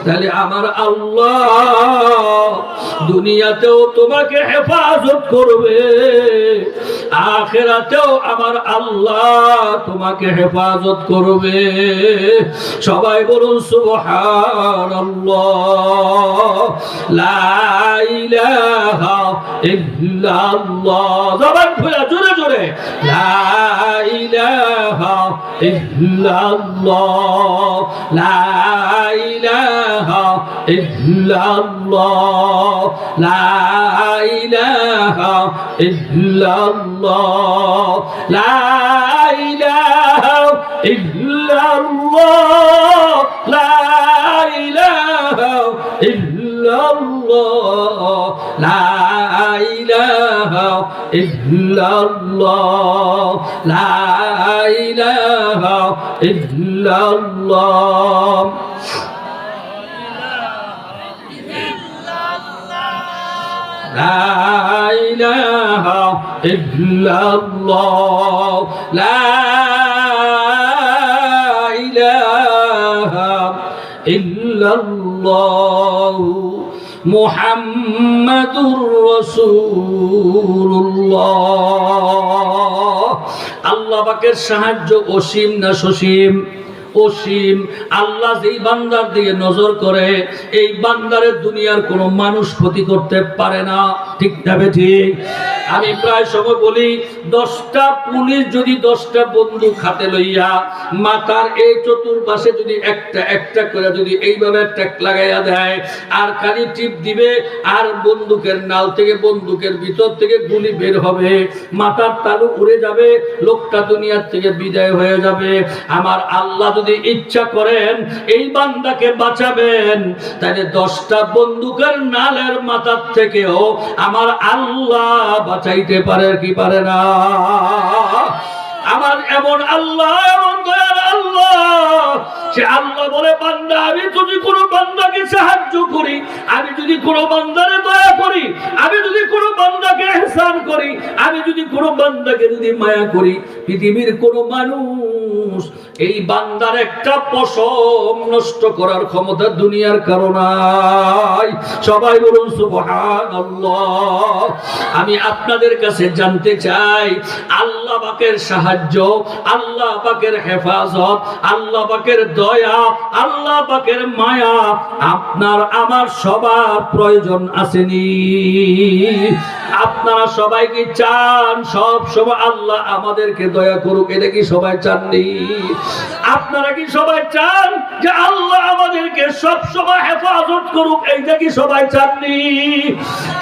তাহলে আমার আল্লাহ দুনিয়াতেও তোমাকে হেফাজত করবে, আখিরাতেও আমার আল্লাহ তোমাকে হেফাজত করবে। সবাই বলুন সুবহানাল্লাহ, লা ইলাহা ইল্লাল্লাহ। জবান খুলে জোরে জোরে, লা ইলাহা ইল্লাল্লাহ, লা ইলাহা ইল্লাল্লাহ, লা ইলাহা ইল্লাল্লাহ, লা ইলাহা ইল্লাল্লাহ, লা ইলাহা ইল্লাল্লাহ। লা ইলাহা ইল্লাল্লাহ লা ইলাহা ইল্লাল্লাহ লা ইলাহা ইল্লাল্লাহ লা ইলাহা ইল্লাল্লাহ মুহাম্মাদুর রাসূলুল্লাহ। আল্লাহ পাকের সাহায্য অসীম না সসীম? অসীম। আল্লাহ যেই বান্দার দিকে নজর করে এই বান্দারের দুনিয়ার কোনো মানুষ ক্ষতি করতে পারে না। ঠিক না ঠিক? আমি প্রায় সময় বলি 10টা পুলিশ যদি 10টা বন্দুক হাতে লইয়া মাথার এই চতুর্পাশে যদি একটা একটা করে যদি এইভাবে ট্যাক লাগাইয়া দেয় আর খালি টিপ দিবে আর বন্দুকের নাল থেকে বন্দুকের ভিতর থেকে গুলি বের হবে, মাথার তালু উড়ে যাবে, লোকটা দুনিয়ার থেকে বিদায় হয়ে যাবে। আমার আল্লাহ যদি ইচ্ছা করেন এই বান্দাকে বাঁচাবেন তাহলে 10টা বন্দুকের নালের মাথার থেকেও আমার আল্লাহ বাঁচাইতে পারে কি পারে না? আমার এমন আল্লাহ, এমন দয়ার আল্লাহ, সে আল্লাহ বলে বান্দা আমি যদি কোনো বান্দাকে সাহায্য করি, আমি যদি কোনো বান্দারে দয়া করি, আমি যদি কোনো বান্দাকে ইহসান করি, আমি যদি কোনো বান্দাকে যদি মায়া করি, পৃথিবীর কোনো মানুষ এই বান্দার একটা পশম নষ্ট করার ক্ষমতা দুনিয়ার কারো নাই। সবাই বলুন সুবহানাল্লাহ। আমি আপনাদের কাছে জানতে চাই আল্লাহ পাকের সাহায্য, আল্লাহ পাকের হেফাজত, আল্লাহ পাকের দয়া, আল্লাহ পাকের মায়া আপনার আমার সবার প্রয়োজন আসেনি? আপনারা সবাই কি চান সব সময় আল্লাহ আমাদেরকে দয়া করুক? এটা কি সবাই চাননি? আপনারা কি সবাই চান যে আল্লাহ আমাদেরকে সব সময় হেফাজত করুক? এইটা কি সবাই চাননি?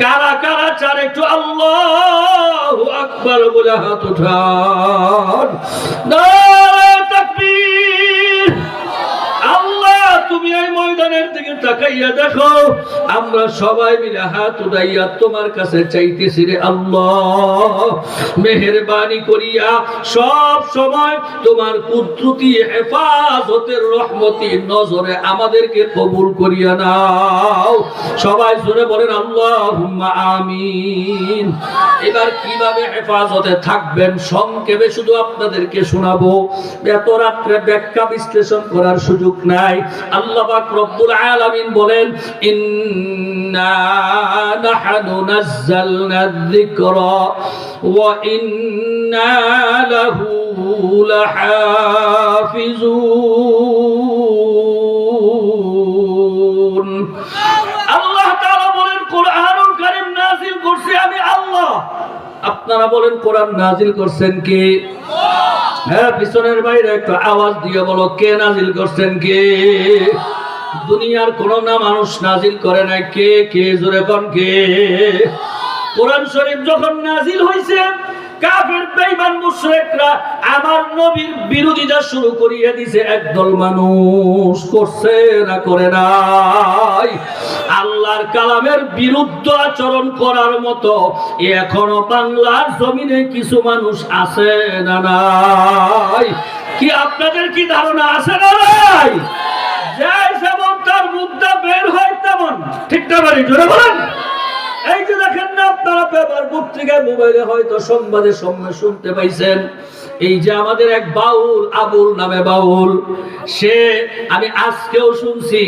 কারা কারা চান একটু আল্লাহু আকবার বলে হাত উঠান। নারে তাকবীর। আল্লাহ তুমি এই ময়দানের দিকে তাকাইয়া দেখো, আমরা সবাই মিলে হাত উঠাইয়া তোমার কাছে চাইতেছি রে আল্লাহ, মেহেরবানি করিয়া সব সময় তোমার কুদরতি হেফাজতের রহমতি নজরে আমাদেরকে কবুল করিয়া নাও। সবাই জোরে বলেন আল্লাহুম্মা আমিন। এবার কিভাবে হেফাজতে থাকবেন সংক্ষেপে শুধু আপনাদেরকে শোনাবো, এত রাত্রে ব্যাখ্যা বিশ্লেষণ করার সুযোগ নাই। আল্লাহ পাক রব্বুল আলামিন বলেন ইন্না নাহনু নাযালনা যিকরা ওয়া ইন্না লাহু লাহাফিজুন। আল্লাহ তাআলা বলেন কোরআনুল কারীম নাযিল করছি আমি আল্লাহ। আপনারা বলেন কোরআন নাযিল করছেন কে? হ্যাঁ, পিছনের বাইরে একটা আওয়াজ দিয়ে বলো কে নাযিল করছেন? কে? দুনিয়ার কোন না মানুষ নাযিল করে নাই। কে? কে? জোরে কোন কে? কোরআন শরীফ যখন নাযিল হইছে কাফের বেঈমান মুশরিকরা আমার নবীর বিরোধিতা শুরু করিয়ে দিয়েছে। একদল মানুষ করছে না করে নাই? আল্লাহর কালামের বিরুদ্ধে আচরণ করার মতো এখনো বাংলার জমিনে কিছু মানুষ আছে না নাই? কি আপনাদের কি ধারণা আছে না নাই? যাই যেমন তার মুখটা বের হয় তেমন। ঠিক না বাড়ি জোরে বলেন। এই যে দেখেন না আপনারা পেপার পত্রিকায় মোবাইলে হয়তো সংবাদের সামনে শুনতে পাইছেন, এই যে আমাদের এক বাউল, আবুল নামে বাউল, সে আমি আজকেও শুনছি,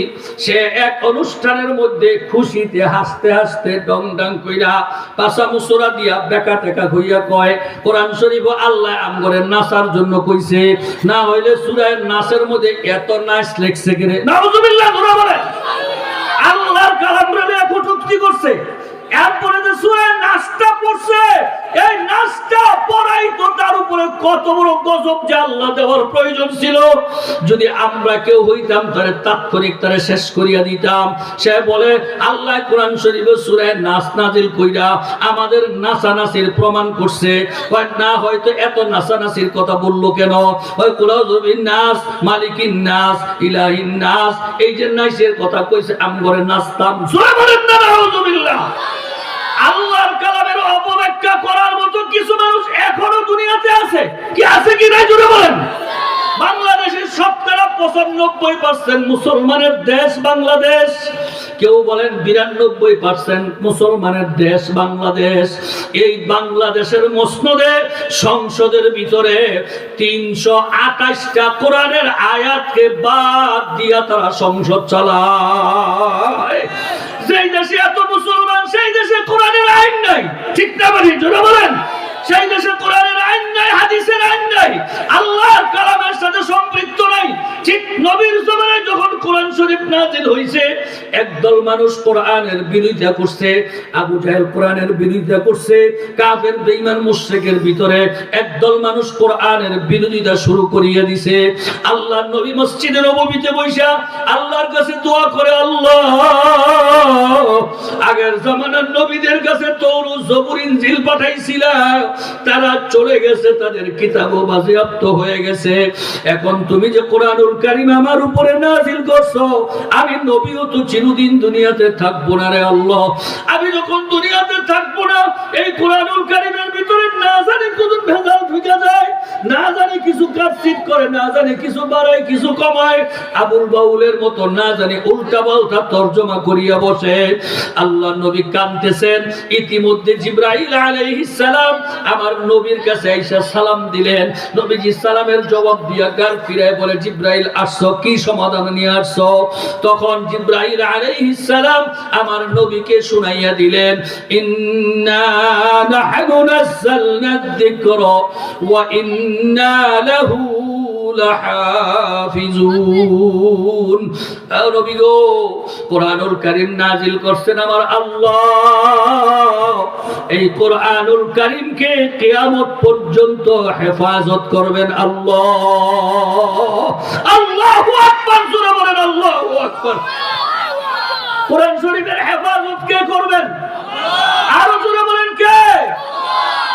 সে এক অনুষ্ঠানের মধ্যে খুশিতে হাসতে হাসতে ডং ডাং কইরা পাশা মুসরা দিয়া বেকা টেকা হইয়া কয় কোরআন শরীফ আল্লাহ আমগরে নাচার জন্য কইছে, না হইলে সূরা নাসের মধ্যে এত নাচ লেখছে কেন? নাউযুবিল্লাহ। ধরে বলেন আল্লাহর কালাম রে কটূক্তি করছে। এরপরে যে সূরা নাসটা পড়ছে, এই নাসটা পড়াই তো তার উপরে উপরে কত বড় গজব যে আল্লাহ দেওয়ার প্রয়োজন ছিল। যদি আমরা কেউ হইতাম তারে তাৎক্ষণিক তারে শেষ করিয়া দিতাম। সে বলে আল্লাহ কোরআন শরীফে সূরা নাস নাজিল কইরা আমাদের নাসানাসির প্রমাণ করছে। না হয়তো এত নাসানাসির কথা বললো কেন? হয় কুলাউযুবিন নাস, মালিকিন নাস, ইলাহিন নাস, এই যে নাসের কথা কইছে আমগরে নাস্তাম। জোরে বলেন না নাউযুবিল্লাহ। আল্লাহর কালামের অপব্যাখ্যা করার মতো কিছু মানুষ এখনো দুনিয়াতে আছে কি? আছে কি নাই? জোরে বলেন। বাংলাদেশের 95% মুসলমানের দেশ বাংলাদেশ। কেউ বলেন 92% মুসলমানের দেশ বাংলাদেশ। এই বাংলাদেশের মসনদে সংসদের ভিতরে 328টা কোরআনের আয়াতকে বাদ দিয়া তারা সংসদ চালায়। যেই দেশে এত মুসলমান সেই দেশে কোরআনের আইন নাই, ঠিক না? বলি জোরে বলেন। সেই দেশে কোরআনের আইন নাই, হাদিসের আইন নাই, আল্লাহর কালামের সাথে সম্পৃক্ত নাই। ঠিক নবীর জমানায় যখন কোরআন শরীফ নাযিল হইছে, একদল মানুষ কোরআনের বিরোধিতা করছে। আবু জাহেল কোরআনের বিরোধিতা করছে। কাফের বেঈমান মুশরিকের ভিতরে একদল মানুষ কোরআনের বিরোধিতা শুরু করিয়ে দিছে। আল্লাহর নবী মসজিদে নববীতে বসা আল্লাহর কাছে দোয়া করে, আল্লাহ আগের জামানার নবীদের কাছে তৌরাত, জবুর, ইনজিল পাঠাইছিলা, তারা চলে গেছে, তাদের কিতাবও বাজেয়াপ্ত হয়ে গেছে। এখন তুমি যে কোরআনুল কারীম আমার উপরে নাযিল করছো, আমি নবীও তো চিরদিন দুনিয়াতে থাকবো না রে আল্লাহ। আমি যখন দুনিয়াতে থাকবো না, এই কোরআনুল কারীমের ভিতরে না জানি কত ভেজাল ঢুকে যায়, না জানি কিছু কাটছিট করে, না জানি কিছু বাড়ায় কিছু কমায়, আবুল বাউলের মতো না জানি উল্টা পাল্টা তরজমা করিয়া বসে। আল্লাহ নবী কাঁদতেছেন। ইতিমধ্যে জিবরাইল আলাইহিস সালাম আমার নবীর কাছে আইসা সালাম দিলেন। নবীজি সালামের জবাব দিয়া গার ফিরায় বলে, জিবরাইল আসছো, কি সমাধান নিয়ে আসছো? তখন জিবরাইল আলাইহিস সালাম আমার নবীকে শুনাইয়া দিলেন, ইন্না নাহনু নাযালনা যিকরা ওয়া ইন্না লাহু লাহাফিজুন। নবী গো, কোরআনুল কারীম নাযিল করছেন আমার আল্লাহ। এই কোরআনুল কারীমকে কিয়ামত পর্যন্ত হেফাজত করবেন আল্লাহ। আল্লাহু আকবার। জোরে বলেন আল্লাহু আকবার। কোরআন শরীফের হেফাজত কে করবেন? আরো জোরে বলেন কে?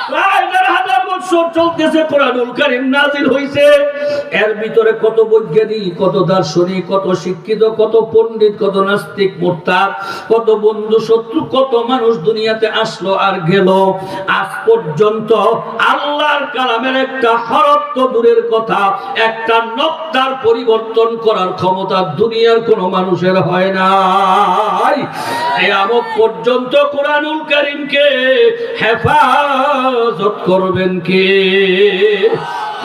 প্রায় ১,৫০০ বছর চলতেছে কোরআনুল কারীম নাযিল হইছে। এর ভিতরে কত বৈজ্ঞানিক, কত দার্শনিক, কত শিক্ষিত, কত পণ্ডিত, কত নাস্তিক মুরতাদ, কত বন্ধু শত্রু, কত মানুষ দুনিয়াতে আসলো আর গেল। আজ পর্যন্ত আল্লাহর কালামের একটা হরফ তো দূরের কথা, একটা নক্তার পরিবর্তন করার ক্ষমতা দুনিয়ার কোনো মানুষের হয় নাই। কিয়ামত পর্যন্ত কোরআনুল কারীমকে হেফাজত করবেন কে?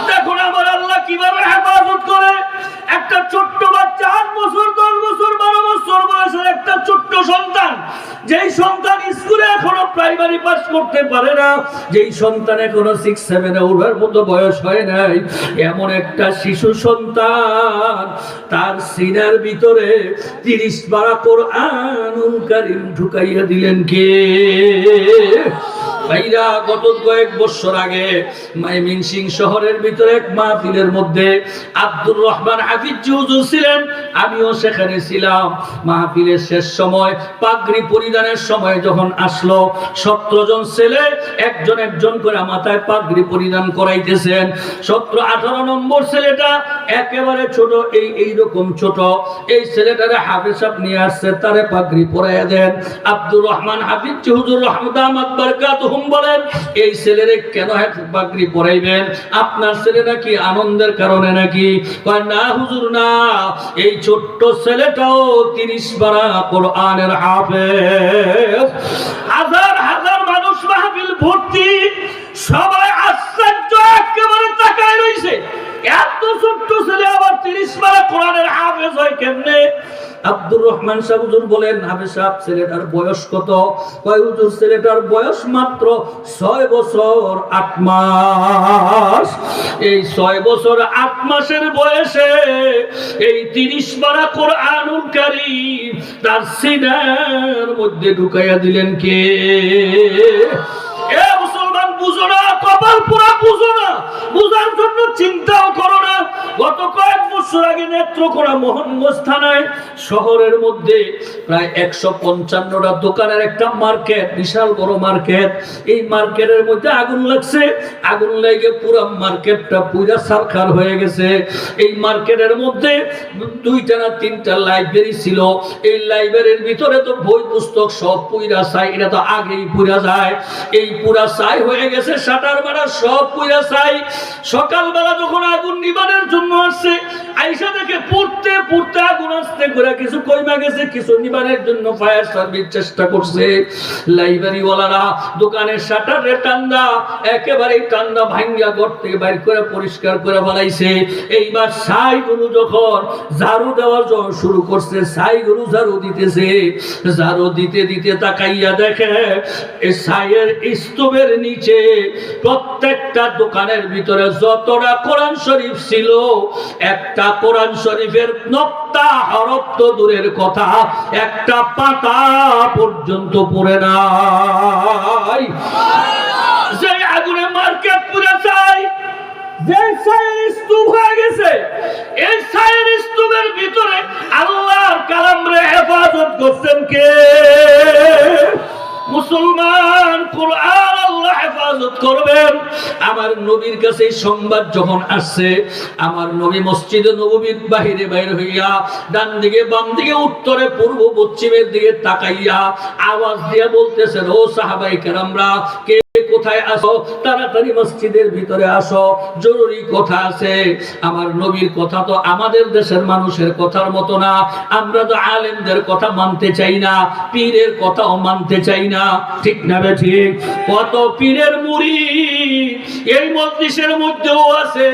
দেখুন আমার আল্লাহ কিভাবে হেফাজত করে। একটা ছোট্ট বাচ্চা 8 বছর, 10 বছর, 12 বছর বয়সের একটা ছোট্ট সন্তান, যেই সন্তান স্কুলে এখনো প্রাইমারি পাস করতে পারে না, যেই সন্তান এখনো 6-7 উঠার মতো বয়স হয় নাই, এমন একটা শিশু সন্তান, তার সিনার ভিতরে 30 পারা কোরআনুল কারীম ঢুকাইয়া দিলেন কে? ভাইরা, গত কয়েক বছর আগে ময়মনসিং শহরের ভিতরে এক মাহফিলের মধ্যে আব্দুর রহমান হাফিজ হুজুর ছিলেন, আমিও সেখানে ছিলাম। মাহফিলের শেষ সময় পাগড়ি পরিধানের সময় যখন আসলো, 17 জন ছেলে একজন একজন করে মাথায় পাগড়ি পরিধান করাইতেছেন। 17-18 নম্বর ছেলেটা একেবারে ছোট, এইরকম ছোট, এই ছেলেটারে হাফেজ সাহেব নিয়ে আসছে, তারে পাগড়ি পরাইয়া দেন। আব্দুর রহমান হাফিজ হুজুর রহমাতুল্লাহ বারাকাতুহু বলেন, এই ছেলেরে কেন পাগড়ি পরাইবেন? আপনার ছেলে নাকি আনন্দের কারণে নাকি? কয় না হুজুর না, এই ছোট্ট ছেলেটাও 30 পারা কোরআনের হাফেজ। হাজার হাজার মানুষ মাহফিল ভর্তি, সবাই আশ্চর্য একেবারে তাকায় রইছে। এত ছোট্ট ছেলে আবার 30 পারা কোরআনের হাফেজ হয় কেমনে? আব্দুর রহমান সাহেব হুজুর বলেন, হাফেজ সাহেব ছেলেটার বয়স কত? কয় হুজুর ছেলেটার বয়স মাত্র 6 বছর 8 মাস। এই 6 বছর 8 মাসের বয়সে এই 30 পারা কোরআনুল কারীম তার সিনার মধ্যে ঢুকাইয়া দিলেন কে? এ মুসলমান বুঝো না, কপাল পুরা বুঝো না, বছর আগে নেত্রকোনা মোহনগঞ্জ থানায় শহরের মধ্যে প্রায় 155টা দোকানের একটা মার্কেট, বিশাল বড় মার্কেট। এই মার্কেটের মধ্যে আগুন লাগছে, আগুন লেগে পুরো মার্কেটটা পুরা ছারখার হয়ে গেছে। এই মার্কেটের মধ্যে 2টা না 3টা লাইব্রেরি ছিল। এই লাইব্রেরির ভিতরে তো বই পুস্তক সব পুরা ছাই, এটা তো আগেই পুরা যায়। এই পুরা ছাই হয়ে গেছে, শাটার বাড়া সব পুরা ছাই। সকালবেলা যখন আগুন নিবানোর জন্য আসছে, আইসা দেখে পড়তে পড়তে আগুন আসতে করে কিছু কইমা গেছে, কিছু নিবানোর জন্য ফায়ার সার্ভিস চেষ্টা করছে। লাইব্রেরি ওয়ালারা দোকানের শাটারে টান্দা একেবারে টান্দা ভাঙ্গা ঘর থেকে বাইর করে পরিষ্কার করে বানাইছে। এইবার ছাইগুলো যখন ঝাড়ু দেওয়ার জন্য শুরু করছে, ছাইগুলো ঝাড়ু দিতেছে, ঝাড়ু দিতে দিতে তাকাইয়া দেখে এই ছাইয়ের স্তূপের নিচে প্রত্যেকটা দোকানের ভিতরে যতটা কোরআন শরীফ ছিল, একটা কোরআন শরীফের নক্তা হরফ তো দূরের কথা, একটা পাতা পর্যন্ত পড়ে নাই। যে আগুনে মার্কেট পুরে যায়, যে ছায়ের স্তূপ হয়ে গেছে, এই ছায়ের স্তূপের ভিতরে আল্লাহর কালাম রে হেফাজত করছেন কে? মুসলমান। কুরআন আল্লাহ হেফাজত করবেন। আমার নবীর কাছে সংবাদ যখন আসছে, আমার নবী মসজিদে নববীর বাহিরে বাইর হইয়া ডান দিকে বাম দিকে উত্তরে পূর্ব পশ্চিমের দিকে তাকাইয়া আওয়াজ দিয়ে বলতেছেন, ও সাহাবায়ে কেরামরা, কে কোথায় আসো, তাড়াতাড়ি মসজিদের ভিতরে আসো, জরুরি কথা আছে। আমার নবীর কথা তো আমাদের দেশের মানুষের কথার মতো না। আমরা তো আলেমদের কথা মানতে চাই না, পীরের কথাও মানতে চাই না, ঠিক না বে ঠিক? কত পীরের মুরিদ এই মজলিসের মধ্যেও আছে।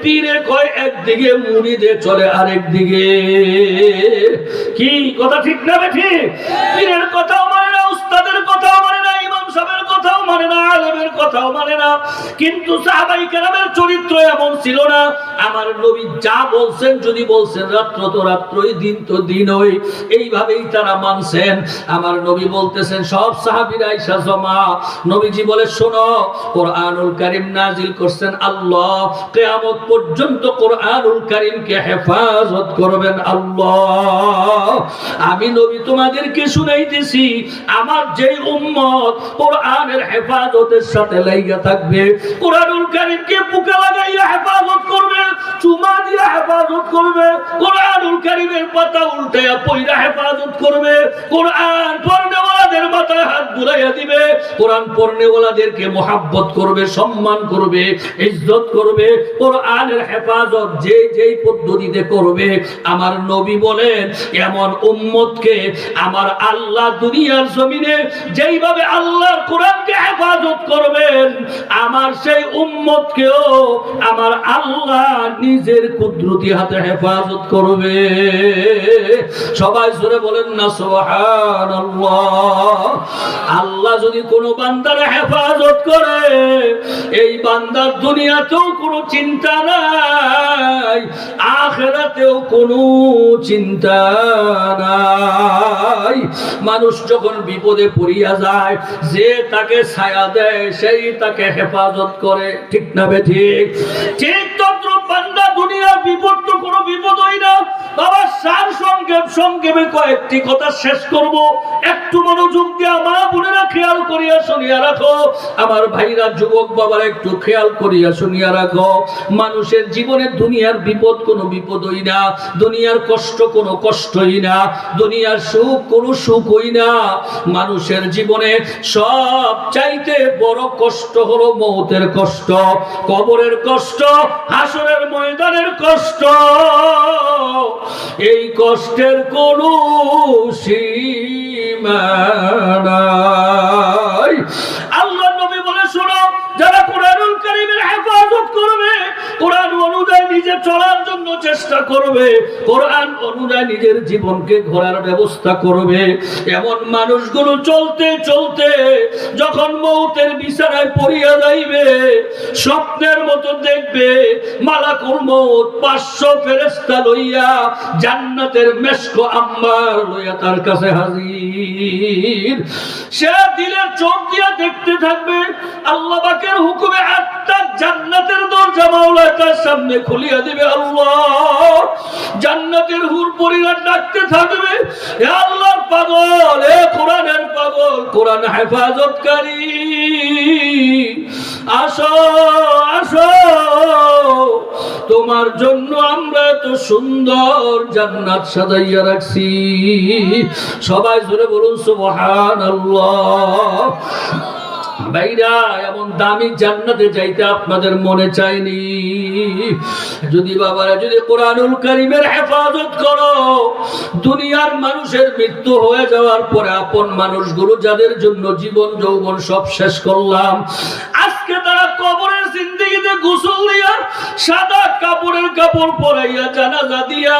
পীরে কয় একদিকে, মুরিদে চলে আরেক দিকে। কি কথা, ঠিক না বে ঠিক? পীরের কথাও মানে না, উস্তাদের কথাও মানে না, ইমাম সাহেবের কথাও মানে না, আলেমের কথাও মানে না। কিন্তু সাহাবায়ে কেরামের চরিত্র এমন ছিল না। আমার নবী যা বলছেন, যদি বলছেন রাত্র তো রাত্রই, দিন তো দিনই, এইভাবেই তারা মানছেন। আমার নবী বলতেছেন, সব সাহাবীরা আয়েশা জমা। নবীজি বলে, শোনো, কোরআনুল কারীম নাজিল করছেন আল্লাহ, কিয়ামত পর্যন্ত কোরআনুল কারীমকে হেফাজত করবেন আল্লাহ। আমি নবী তোমাদেরকে শুনাইতেছি, আমার যে উম্মত কোরআনের হেফাজতের সাথে লাইগা থাকবে, কোরআনুল কারীমকে বুকে লাগাইয়া হেফাজত করবে, চুমা দিয়া হেফাজত করবে, কোরআনুল কারীমের পাতা উল্টায়া পয়রা হেফাজত করবে, কোরআন পড়নেওয়ালাদের মাথায় হাত বুলাইয়া দিবে, কোরআন পড়নেওয়ালাদেরকে মোহাব্বত করবে, সম্মান করবে, ইজ্জত করবে, কোরআনের হেফাজত যে যেই পদ্ধতিতে করবে, আমার নবী বলেন, এমন উম্মতকে আমার আল্লাহ দুনিয়ার জমিনে যেইভাবে আল্লাহর কোরআনকে হেফাজত করবেন, আমার সেই উম্মতকেও আমার আল্লাহ নিজের কুদরতি হাতে হেফাজত করবে। সবাই জোরে বলেন না সুবহানাল্লাহ। আল্লাহ যদি কোনো বান্দার হেফাজত করে, এই বান্দার দুনিয়াতেও কোনো চিন্তা নাই, আখিরাতেও কোনো চিন্তা নাই। মানুষ যখন বিপদে পড়িয়া যায়, যে তাকে ছায়া দেয় সেই তাকে হেফাজত করে, ঠিক না বে ঠিক? ঠিক তদ্রুপ বান্দা দুনিয়ার বিপদ তো কোনো বিপদই না। বাবা সার সংক্ষেপে কয়েকটি কথা শেষ করব, একটু মনোযোগ দিয়ে আমার বোনেরা খেয়াল করিয়া শুনিয়া রাখো, আমার ভাইরা যুবক বাবার একটু খেয়াল করিয়া শুনিয়া রাখো। মানুষের জীবনে দুনিয়ার বিপদ কোনো বিপদই না, দুনিয়ার কষ্ট কোনো কষ্টই না, দুনিয়ার সুখ কোনো সুখই না। মানুষের জীবনে সব চাইতে বড় কষ্ট হলো মৌতের কষ্ট, কবরের কষ্ট, হাসরের ময়দানের কষ্ট। এই কষ্টের কোনো সীমা নাই। আল্লাহ নবী বলে, শোনো, যারা কোরআনুল কারীমের হেফাজত করবে, কোরআন অনুযায়ী নিজে চলার জন্য চেষ্টা করবে, কোরআন অনুযায়ী নিজের জীবনকে ঘোরার ব্যবস্থা করবে, এমন মানুষগুলো চলতে চলতে যখন মৌতের বিছানায় পড়িয়া যাইবে, স্বপ্নের মতো দেখবে মালাকুল মউত 500 ফেরেশতা লইয়া জান্নাতের মেশক আম্বার লইয়া তার কাছে হাজির। সে দিলের চোখ দিয়া দেখতে থাকবে, আল্লাহ পাকের হুকুমে 8টা জান্নাতের দরজা মাওলা তার সামনে খুলিয়া দিবে। আল্লাহ জান্নাতের হুর পরিবার ডাকতে থাকবে, হে আল্লাহর পাগল, হে কোরআনের পাগল, কোরআন হেফাজতকারী, আসো আসো, তোমার জন্য আমরা এত সুন্দর জান্নাত সাজাইয়া রাখছি। সবাই জোরে বলুন সুবহানাল্লাহ। ভাইরা, এমন দামি জান্নাতে যাইতে আপনাদের মনে চায়নি? যদি বাবারা যদি কোরআনুল কারীমের হেফাজত করো, দুনিয়ার মানুষের মৃত্যু হয়ে যাওয়ার পরে আপন মানুষগুলো যাদের জন্য জীবন যৌবন সব শেষ করলাম, আজকে তারা কবরের জিন্দেগিতে গোসল দিয়া সাদা কাপড় পরাইয়া জানাজা দিয়া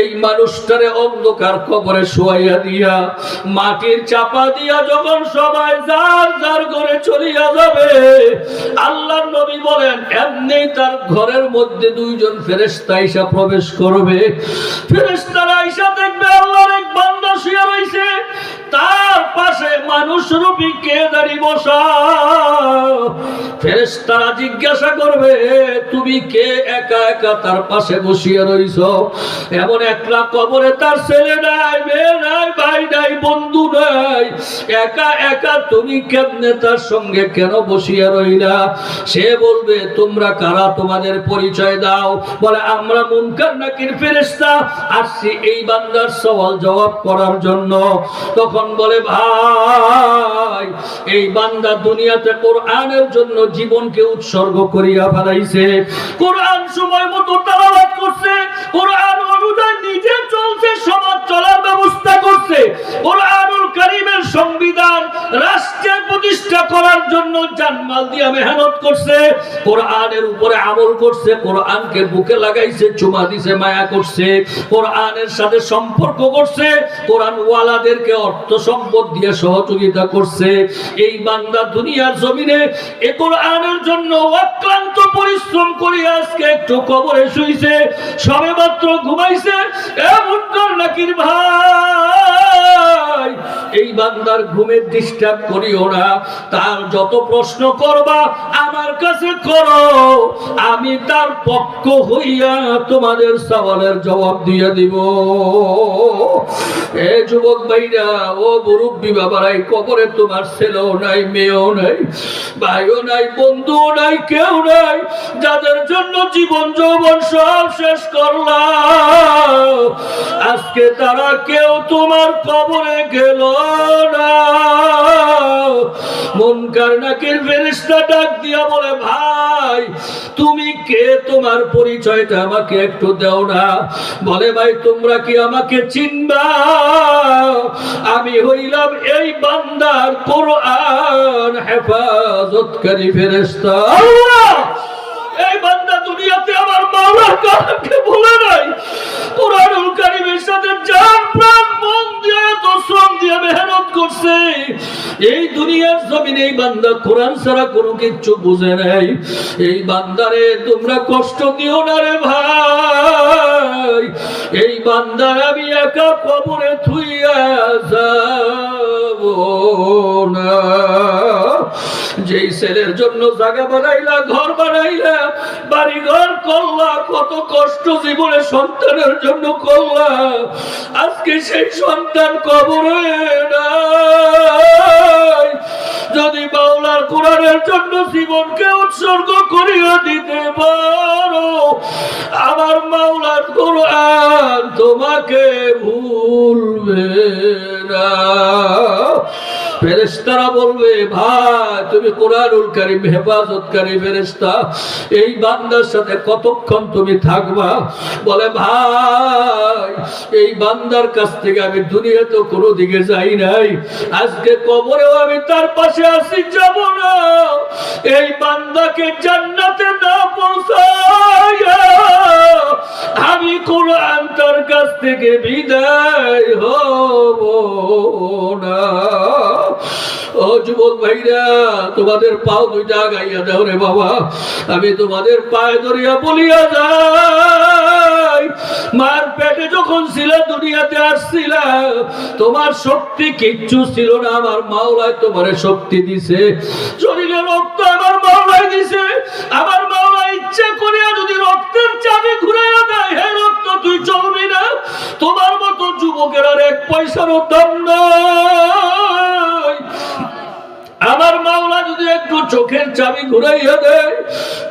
এই মানুষটারে অন্ধকার কবরে শোয়াইয়া দিয়া মাটির চাপা দিয়া যখন সবাই যার যার ঘরে চলিয়া যাবে, আল্লাহর নবী বলেন এমনি তার ঘরের মধ্যে দুইজন ফেরেশতা আইসা প্রবেশ করবে। ফেরেশতারা আইসা দেখবে আল্লাহর এক বান্দা শুয়ে রইছে, তার পাশে মানুষ রূপী কে দাঁড়িয়ে বসা। ফেরেশতারা জিজ্ঞাসা করবে তুমি কে একা একা তার পাশে বসিয়া রইছ? এমন একলা কবরে তার ছেলে নাই, মেয়ে নাই, ভাই নাই, বন্ধু নাই, একা একা তুমি কেমনে তার সঙ্গে কেন বসিয়া রইলা? সে বলবে তোমরা কারা, তোমাদের পরিচয় দাও। বলে আমরা মুনকার নাকির ফেরেশতা, আসছি এই বান্দার সওয়াল জবাব করার জন্য। তখন বলে ভাই, এই বান্দা দুনিয়াতে কোরআনের জন্য জীবনকে উৎসর্গ করিয়া ফেলাইছে, কোরআন সময় মতো তেলাওয়াত করছে, কোরআন অনুযায়ী নিজে চলছে, সমাজ চলার ব্যবস্থা করছে, কোরআনুল কারীমের সংবিধান রাষ্ট্রে প্রতিষ্ঠা করার জন্য জানমাল দিয়ে মেহনত করছে, কোরআনের উপরে আমল করছে, কোরআনকে বুকে লাগাইছে, চুমা দিছে, মায়া করছে, কোরআনের সাথে সম্পর্ক করছে, কোরআন ওয়ালাদেরকে অর্থ সম্পদ দিয়ে সহযোগিতা করছে। এই বান্দা দুনিয়ার জমিনে এই কোরআনের জন্য অক্লান্ত পরিশ্রম করে আজকে একটু কবরে শুইছে, সবেমাত্র ঘুমাইছে। এ মুনকার নাকির ভাই, এই বান্দার ঘুমের ডিস্টার্ব করিও না, তার যত প্রশ্ন করবা আমার কাছে করো, আমি তার পক্ষ হইয়া তোমাদের সওয়ালের জবাব দিয়ে দিব। এ যুবক ভাইরা, ও মুরব্বী বাবারা, এই কবরে তোমার ছেলেও নাই, মেয়েও নাই, ভাইও নাই, বন্ধুও নাই, কেউ নাই, যাদের জন্য জীবন যৌবন সব শেষ করলাম, আজকে তারা কেউ তোমার কবরে গেল না। মুনকার নাকির ফেরেশতা ডাক দিয়া বলে ভাই তুমি কে, তোমার পরিচয়টা আমাকে একটু দাও না। বলে ভাই তোমরা কি আমাকে চিনবা? আমি হইলাম এই বান্দার কোরআন হেফাজতকারী ফেরেশতা। আল্লাহ, এই বান্দা দুনিয়াতে আমার মাওলার কালামকে ভুলে নাই, কোরআনুল কারীমের সাথে জান প্রাণ মন দিয়ে শ্রম দিয়ে মেহনত করছে। এই দুনিয়ার জমিনে এই বান্দা কোরআন ছাড়া কোনো কিছু বুঝে নাই। এই বান্দারে তোমরা কষ্ট দিও না রে ভাই, এই বান্দার আমি একা কবরে থুইয়া যাব না। যেই ছেলের জন্য জায়গা বানাইলা, ঘর বানাইলা, বাড়ি ঘর করলা, কত কষ্ট জীবনে সন্তানের জন্য করলা, আজকে সেই সন্তান কবরে নাই। যদি মাওলার কোরআনের জন্য জীবনকে উৎসর্গ করিয়া দিতে পারো, আমার মাওলার কোরআন তোমাকে ভুলবে না। ফেরেশতারা বলবে ভাই তুমি কোরআনুল কারীম হেফাজতকারী ফেরেশতা, এই বান্দার সাথে কতক্ষণ তুমি থাকবা? বলে ভাই এই বান্দার কাছ থেকে আমি দুনিয়াতে কোনো দিকে যাই নাই, আজকে কবরেও আমি তার পাশে আসি, যাব না। এই বান্দাকে জান্নাতে না পৌঁছায়া আমি কোরআন তার কাছ থেকে বিদায় হব না। ও যুবক ভাইরা, তোমাদের পাও দুইটা গাইয়া দাও রে বাবা, আমি তোমাদের পায়ে ধরিয়া বলিয়া যাই, মার পেটে যখন ছিল দুনিয়াতে আসছিল, তোমার শক্তি কিচ্ছু ছিল না, আমার মাওলাই তোমারে শক্তি দিছে, শরীরে রক্ত আমার মাওলাই দিছে, আমার মাওলা ইচ্ছা করে কোনো দাম নাই। আমার মাওলা যদি একটু চোখের চাবি ঘুরাইয়া দেয়,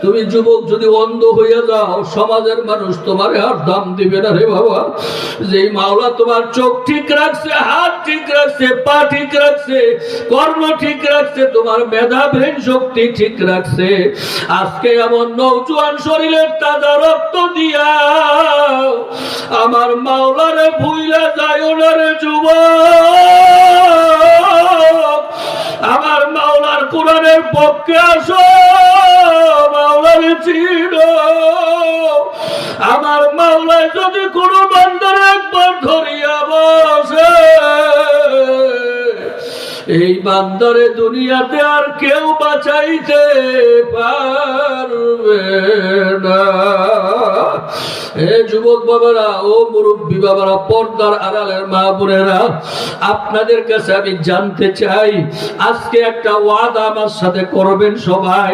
তুমি যুবক যদি অন্ধ হইয়া যাও, সমাজের মানুষ তোমার আর দাম দিবে না রে বাবা। যেই মাওলা তোমার চোখ ঠিক রাখছে, হাত ঠিক রাখছে, পা ঠিক রাখছে, কর্ম ঠিক রাখছে, তোমার মেধা ব্রেন শক্তি ঠিক রাখছে, আজকে এমন নৌজওয়ান শরীরের তাজা রক্ত দিয়া আমার মাওলারে ভুইলা যায় না রে যুবক। আমার মাওলার কোরআনের পক্ষে আসো, মাওলারে চিনো। আমার মাওলায় যদি কোনো বান্দার একবার ধরিয়া বসে, এই বান্দারে দুনিয়াতে আর কেউ বাঁচাইতে পারবে না। হে যুবক বাবারা, ও মুরব্বী বাবারা, পর্দার আড়ালের মা বোনেরা, আপনাদের কাছে আমি জানতে চাই, আজকে একটা ওয়াদা আমার সাথে করবেন সবাই।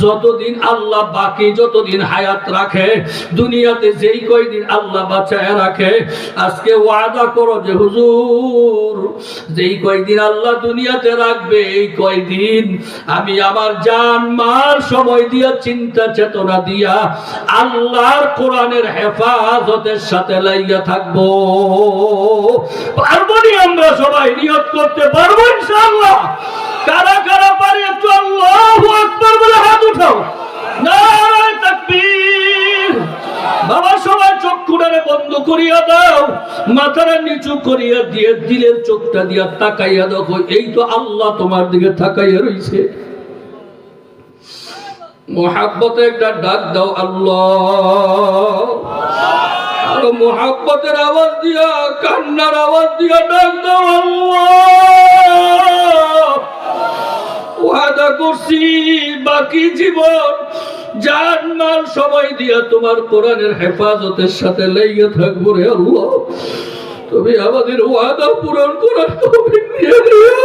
যতদিন আল্লাহ বাকি, যতদিন হায়াত রাখে, দুনিয়াতে যেই কয়দিন আল্লাহ বাঁচায় রাখে, আজকে ওয়াদা করো যে হুজুর, যেই কয়দিন আল্লাহ দুনিয়াতে রাখবে, এই কয়দিন আমি আমার জান মাল সময় দিয়া, চিন্তা চেতনা দিয়া আল্লাহর কোরআনের হেফাজতের সাথে লাইয়া থাকবো। পারবো নি? আমরা সবাই নিয়ত করতে পারবো ইনশাআল্লাহ? কারা কারা পারে একটু আল্লাহু আকবার বলে হাত উঠাও। নারে তাকবীর। বাবা সবাই চক্ষুটারে বন্ধ করিয়া দাও, মাথাটা নিচু করিয়া দিয়ে দিলের চোখটা দিয়া তাকাইয়া দেখো, এই তো আল্লাহ তোমার দিকে তাকাইয়া রইছে। মোহাব্বতে একটা ডাক দাও আল্লাহ। আরো মোহাব্বতের আওয়াজ দিয়া, কান্নার আওয়াজ দিয়া ডাক দাও আল্লাহ। ওয়াদা করছি বাকি জীবন জান মাল সময় দিয়া তোমার কোরআনের হেফাজতের সাথে লেগে থাকবো রে আল্লাহ। তুমি আমাদের ওয়াদা পূরণ করার তৌফিক দিয়ে দিও।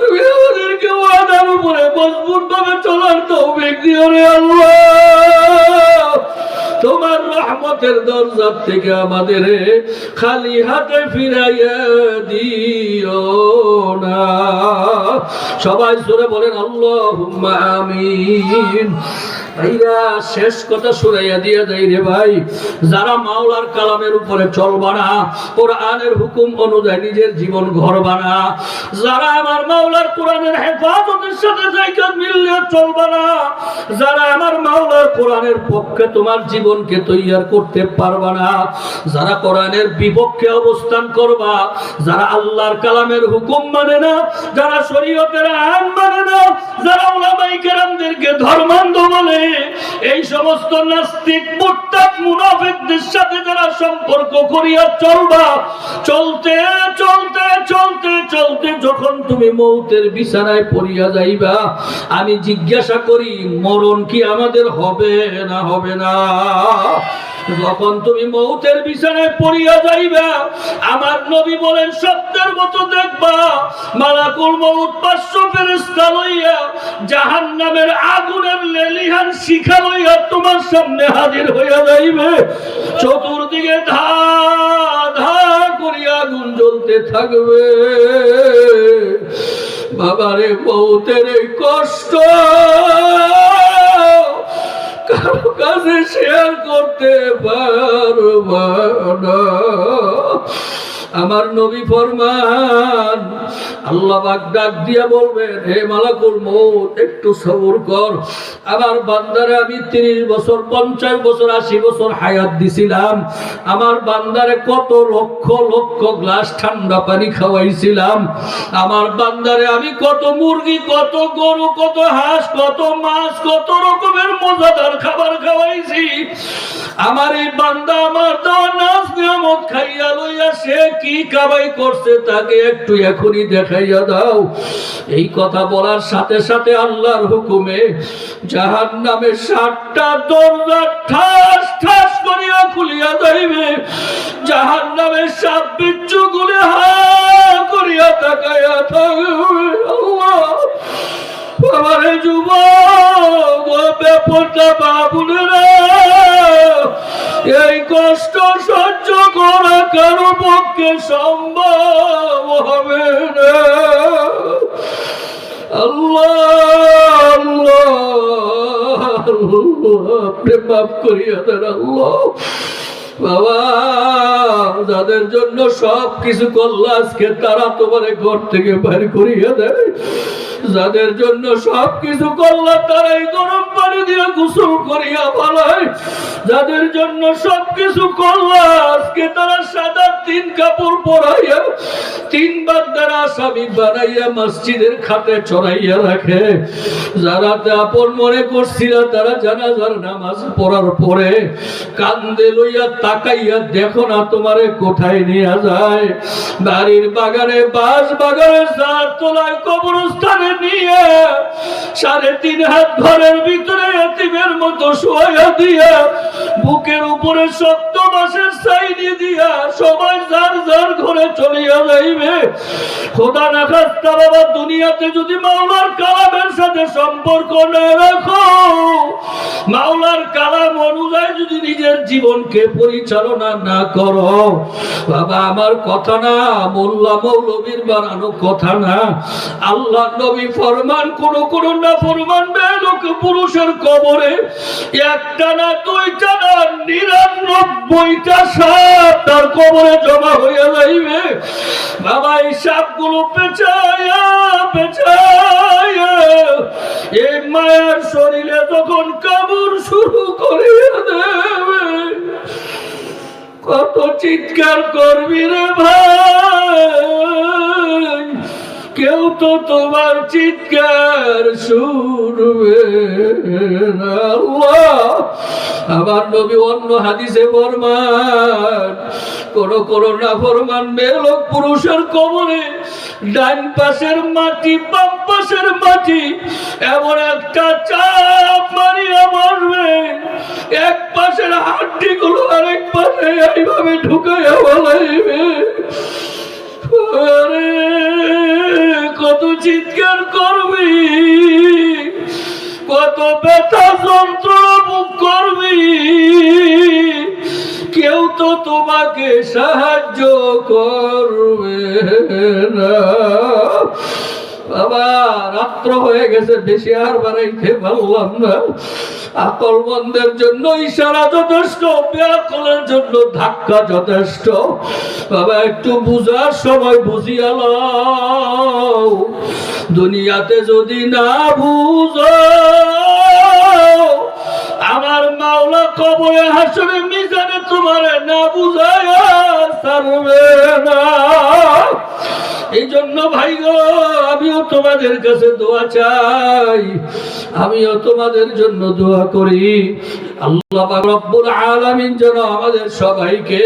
তুমি আমাদেরকে ওয়াদার উপরে মজবুত ভাবে চলার তৌফিক দিও রে আল্লাহ। তোমার রহমতের দরজা থেকে আমাদের খালি হাতে ফিরাইয়া দিও না। সবাই জোরে বলেন আল্লাহুম্মা আমিন। ভাইরা শেষ কথা শুনাইয়া দিয়ে দেই রে ভাই, যারা মাওলার কালামের উপরে চলবা না, কোরআনের হুকুম অনুযায়ী নিজের জীবন গড়বা না, যারা আমার মাওলার কোরআনের হেফাজতের সাথে জায়গা মিললে চলবা না, যারা আমার মাওলার কোরআনের পক্ষে তোমার জীবনকে তৈয়ার করতে পারবা না, যারা কোরআনের বিপক্ষে অবস্থান করবা, যারা আল্লাহর কালামের হুকুম মানে না, যারা শরীয়তের আইন মানে না, যারা উলামায়ে কেরামদেরকে ধর্মান্ধ বলে, এই সমস্ত নাস্তিক মুরতাদ মুনাফিকদের সাথে যারা সম্পর্ক করিয়া চলবা, চলতে চলতে চলতে চলতে যখন তুমি মৌতের বিছানায় পড়িয়া যাইবা, আমি জিজ্ঞাসা করি মরণ কি আমাদের হবে না হবে না? যখন তুমি মৌতের বিছানায় পড়িয়া যাইবা, আমার নবী বলেন সত্যের মতো দেখবা মালাকুল মউত 500 ফেরেশতা লইয়া জাহান্নামের আগুনের লেলিহান শিখা লইয়া তোমার সামনে হাজির হইয়া যাইবে। চতুর্দিকে ধা ধা করিয়া আগুন জ্বলতে থাকবে। বাবারে মউতের এই কষ্ট কারো কাছে শেয়ার করতে পারবা না। আমার নবী ফরমান, আল্লাহ পাক ডাক দিয়া বলবেন, হে মালাকুল মউত একটু সবর কর। আমার বান্দারে আমি 30 বছর 50 বছর 80 বছর হায়াত দিছিলাম। আমার বান্দারে কত লক্ষ লক্ষ গ্লাস ঠান্ডা পানি খাওয়াইছিলাম। আমার বান্দারে আমি কত মুরগি, কত গরু, কত হাঁস, কত মাছ, কত রকমের মজাদার খাবার খাওয়াইছি। আমার এই বান্দা আমার দেওয়া নাজ নিয়ামত খাইয়া লইয়া সে কি কামাই করছে তাকে একটু এখনই দেখাইয়া দাও। এই কথা বলার সাথে সাথে আল্লাহর হুকুমে জাহান্নামের 7টা দরজা ঠাস ঠাস করিয়া খুলিয়া যাইবে। জাহান্নামের সাপ বিচ্ছু গুলি হা করিয়া তাকাইয়া থাকবে। আল্লাহ আমারে যুবক ও বেপরদা বাবুলেরা, এই কষ্ট সহ্য করা কারো পক্ষে সম্ভব হবে না। আল্লাহ আল্লাহ আপনি মাফ করিয়া দেন আল্লাহ। বাবা, যাদের জন্য সব কিছু করলো আজকে তারা তোমার ঘর থেকে বাইর করিয়া দেয়। যাদের জন্য সব কিছু করলো তারাই গরম পানি দিয়ে গোসল করিয়া ফেলায়। যাদের জন্য সব কিছু করলো আজকে তারা সাদা 3 কাপড় পরাইয়া 3 বান্দার আসামি বানাইয়া মসজিদের খাটে চড়াইয়া রাখে। যারা আপন মনে করছিল তারা জানাজার নামাজ পড়ার পরে কান্দে লইয়া তাকাইয়া দেখো না তোমারে কোথায় নিয়ে যায়। বাড়ির বাগানে বাঁশ বাগানে যার তোলায় কবরস্থানে নিয়ে 3.5 হাত ঘরের ভিতরে এতিমের মতো শোয়া দিয়া বুকের উপরে শক্ত বাঁশের ছাইনি দিয়া সবাই যার যার ঘরে চলিয়া যাইবে। খোদা না খাস্তা বাবা, দুনিয়াতে যদি মাওলার কালামের সাথে সম্পর্ক না রাখো, মাওলার কালাম অনুযায়ী যদি নিজের জীবনকে পরিচালনা না করো, বাবা আমার কথা না, মোল্লা মৌলবীর বানানো কথা না। আল্লাহ নবী ফরমান, কোন না ফরমান লোক পুরুষের কবরে একটা না 2টা না 99টা সাপ তার কবরে জমা হইয়া যাইবে। বাবা এই সাপগুলো পেঁচাইয়া পেঁচাইয়া এই মায়ের শরীরে যখন কামড় শুরু করিয়া দেবে, কত চিৎকার করবি রে ভাই, কেউ তো তোমার চিৎকার শুনবে না। আল্লাহ আমার নবী অন্য হাদিসে ফরমান, কোন না ফরমান লোক পুরুষের কবরে ডান পাশের মাটি বাম পাশের মাটি এমন একটা চাপ মারিয়া মারবে, এক পাশের হাড্ডি গুলো আরেক পাশে এইভাবে ঢুকাইয়া বলাইবে। কত চিৎকার করবি, কত ব্যথা যন্ত্রণা ভোগ করবি, কেউ তো তোমাকে সাহায্য করবে না। বাবা রাত্র হয়ে গেছে, বেশি আর বাড়াইতে পারলাম না। আকলমন্দের জন্য ইশারা যথেষ্ট, বেআকলের জন্য ধাক্কা যথেষ্ট। বাবা একটু বুঝার সময় বুঝিয়া লও, দুনিয়াতে যদি না বুঝো আমার মাওলা কবরে হাসরে মিজানে তোমারে না বুঝায়া ছাড়বে না। এই জন্য ভাই গো, আমিও তোমাদের কাছে দোয়া চাই, আমিও তোমাদের জন্য দোয়া করি। আল্লাহ পাক রব্বুল আলামিন যেন আমাদের সবাইকে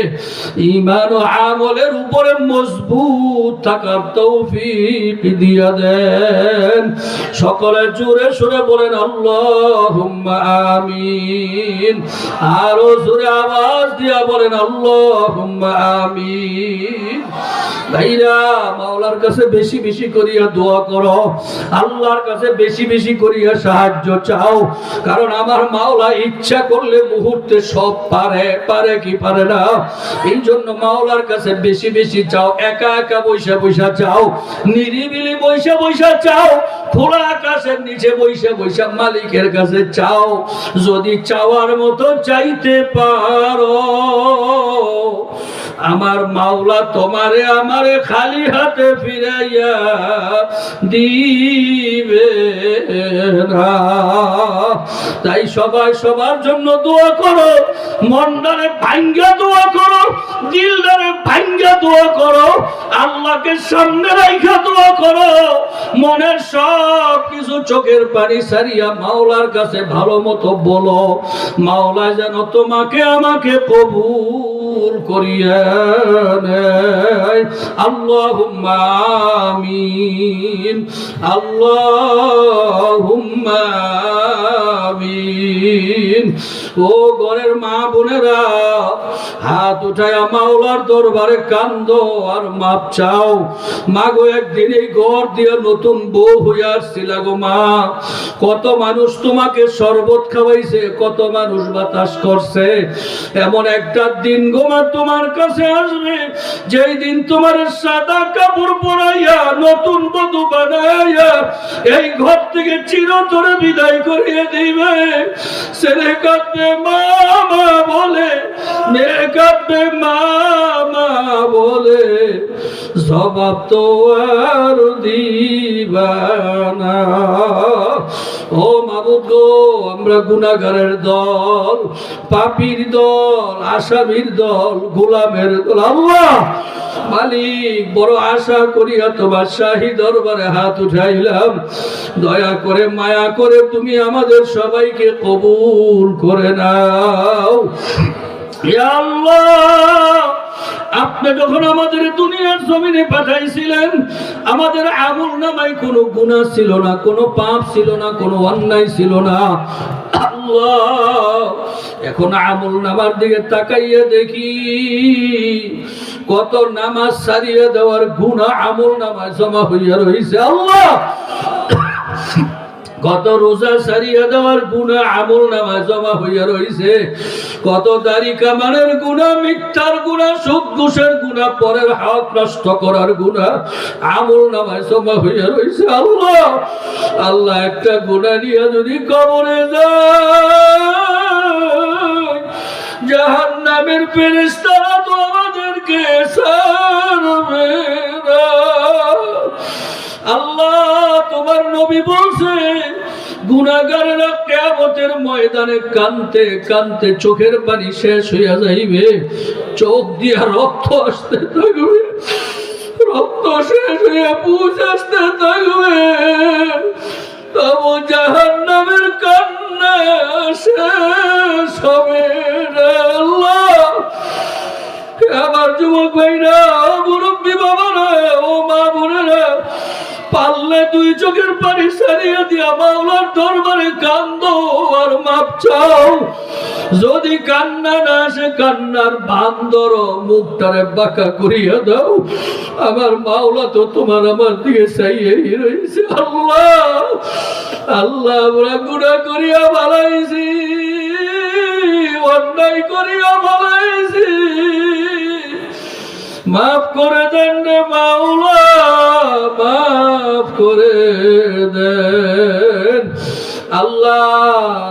ঈমান ও আমলের উপরে মজবুত থাকার তৌফিক দিয়া দেন। সকলে জোরে সুরে বলেন আল্লাহুম্মা আমিন। আরো জোরে আওয়াজ দিয়া বলেন আল্লাহুম্মা আমিন। ভাইরা মাওলার কাছে বেশি বেশি করিয়া দোয়া করো, আল্লাহর কাছে বেশি বেশি করিয়া সাহায্য চাও, কারণ আমার মাওলা ইচ্ছা করলে মুহূর্তে সব পারে, পারে কি পারে না। এই জন্য মাওলার কাছে বেশি বেশি চাও, একা একা বৈশা বৈশা চাও, নিরিবিলি বৈশা বৈশা চাও, খোলা আকাশের নিচে বৈশা বৈশা মালিকের কাছে চাও। যদি চাওয়ার মতো চাইতে পারো, আমার মাওলা তোমারে আমারে খালি হাতে ফিরাইয়া দিবে না। তাই সবাই সবার জন্য দোয়া করো, মনটারে ভাঙ্গা দোয়া করো, দিলটারে ভাঙ্গা দোয়া করো, আল্লাহকে সামনে রাইখা দোয়া করো। মনের সব কিছু চোখের পানি সারিয়া মাওলার কাছে ভালো মতো বলো, মাওলা যেন তোমাকে আমাকে কবুল কবুল করিয়া নেয়। আল্লাহুম্মা আমিন, আল্লাহুম্মা আমিন। ও ঘরের মা বোনেরা, হাত উঠায়া মাওলার দরবারে কান্দো আর মাপ চাও। মাগো, একদিন এই ঘর দিয়ে নতুন বউ হইয়া আসছিলা গো মা, কত মানুষ তোমাকে শরবত খাওয়াইছে, কত মানুষ বাতাস করছে। এমন একটা দিন গো মা তোমার কাছে আসবে, যেই দিন তোমার সাদা কাপড় পরাইয়া নতুন বধূ বানাইয়া এই ঘর থেকে চিরতরে বিদায় করিয়ে দিবে। ছেলে কাঁদবে মামা বলে, মেয়ে কাঁদবে মামা বলে, জবাব তো আর দিবা না। ও মাবুদ গো, আমরা গুনাহগারের দল, পাপীর দল, আসামির দল, গোলামের দল। আল্লাহ মালিক, বড় আশা করিয়া তোমার শাহী দরবারে হাত উঠাইলাম, দয়া করে মায়া করে তুমি আমাদের সবাইকে কবুল করে নাও। ইয়া আল্লাহ, আপনি যখন আমাদের দুনিয়ার জমিনে পাঠাইছিলেন, আমাদের আমল নামায় কোনো গুনাহ ছিল না, কোনো পাপ ছিল না, কোনো অন্যায় ছিল না। আল্লাহ, এখন আমল নামার দিকে তাকাইয়া দেখি কত নামাজ ছাড়িয়ে দেওয়ার গুনাহ আমল নামায় জমা হইয়া রয়েছে। আল্লাহ, কত রোজা ছাড়িয়ে দেওয়ার গুনাহ আমল নামায় জমা হইয়া রয়েছে, কত দাড়ি কামানের গুনাহ, মিথ্যার গুনাহ, সুদ ঘুষের গুনাহ, পরের হক নষ্ট করার গুনাহ আমল নামায় জমা হইয়া রয়েছে। আল্লাহ, আল্লাহ, একটা গুনাহ নিয়ে যদি কবরে যায়, জাহান্নামের ফেরেশতারা তো আমাদেরকে ছাড়বে না। আল্লাহ, তোমার নবী বলছে, গুনাহগারেরা কিয়ামতের ময়দানে কানতে কানতে চোখের পানি শেষ হইয়া যাইবে, চোখ দিয়া রক্ত আসতে থাকবে, রক্ত শেষ হইয়া পুষ আসতে থাকবে, তবু জাহান্নামের কান্না শেষ হবে না। আল্লাহ, আমার যুবক ভাইরা, মুরব্বী বাবারা, ও মা বোনেরা, পারলে দুই চোখের পানি সারিয়ে দিয়া মাওলার দরবারে কান্দো আর মাপ চাও। যদি কান্না না আসে, কান্নার ভান ধরো, মুখটারে বাঁকা করিয়া দাও। আমার মাওলা তো তোমার আমার দিকে চাইয়েই রয়েছে। আল্লাহ, আল্লাহ, আমরা গুনাহ করিয়া ভালাইছি, অন্যায় করিয়া ভালাইছি, মাফ করে দেন রে মাওলা, মাফ করে দেন। আল্লাহ,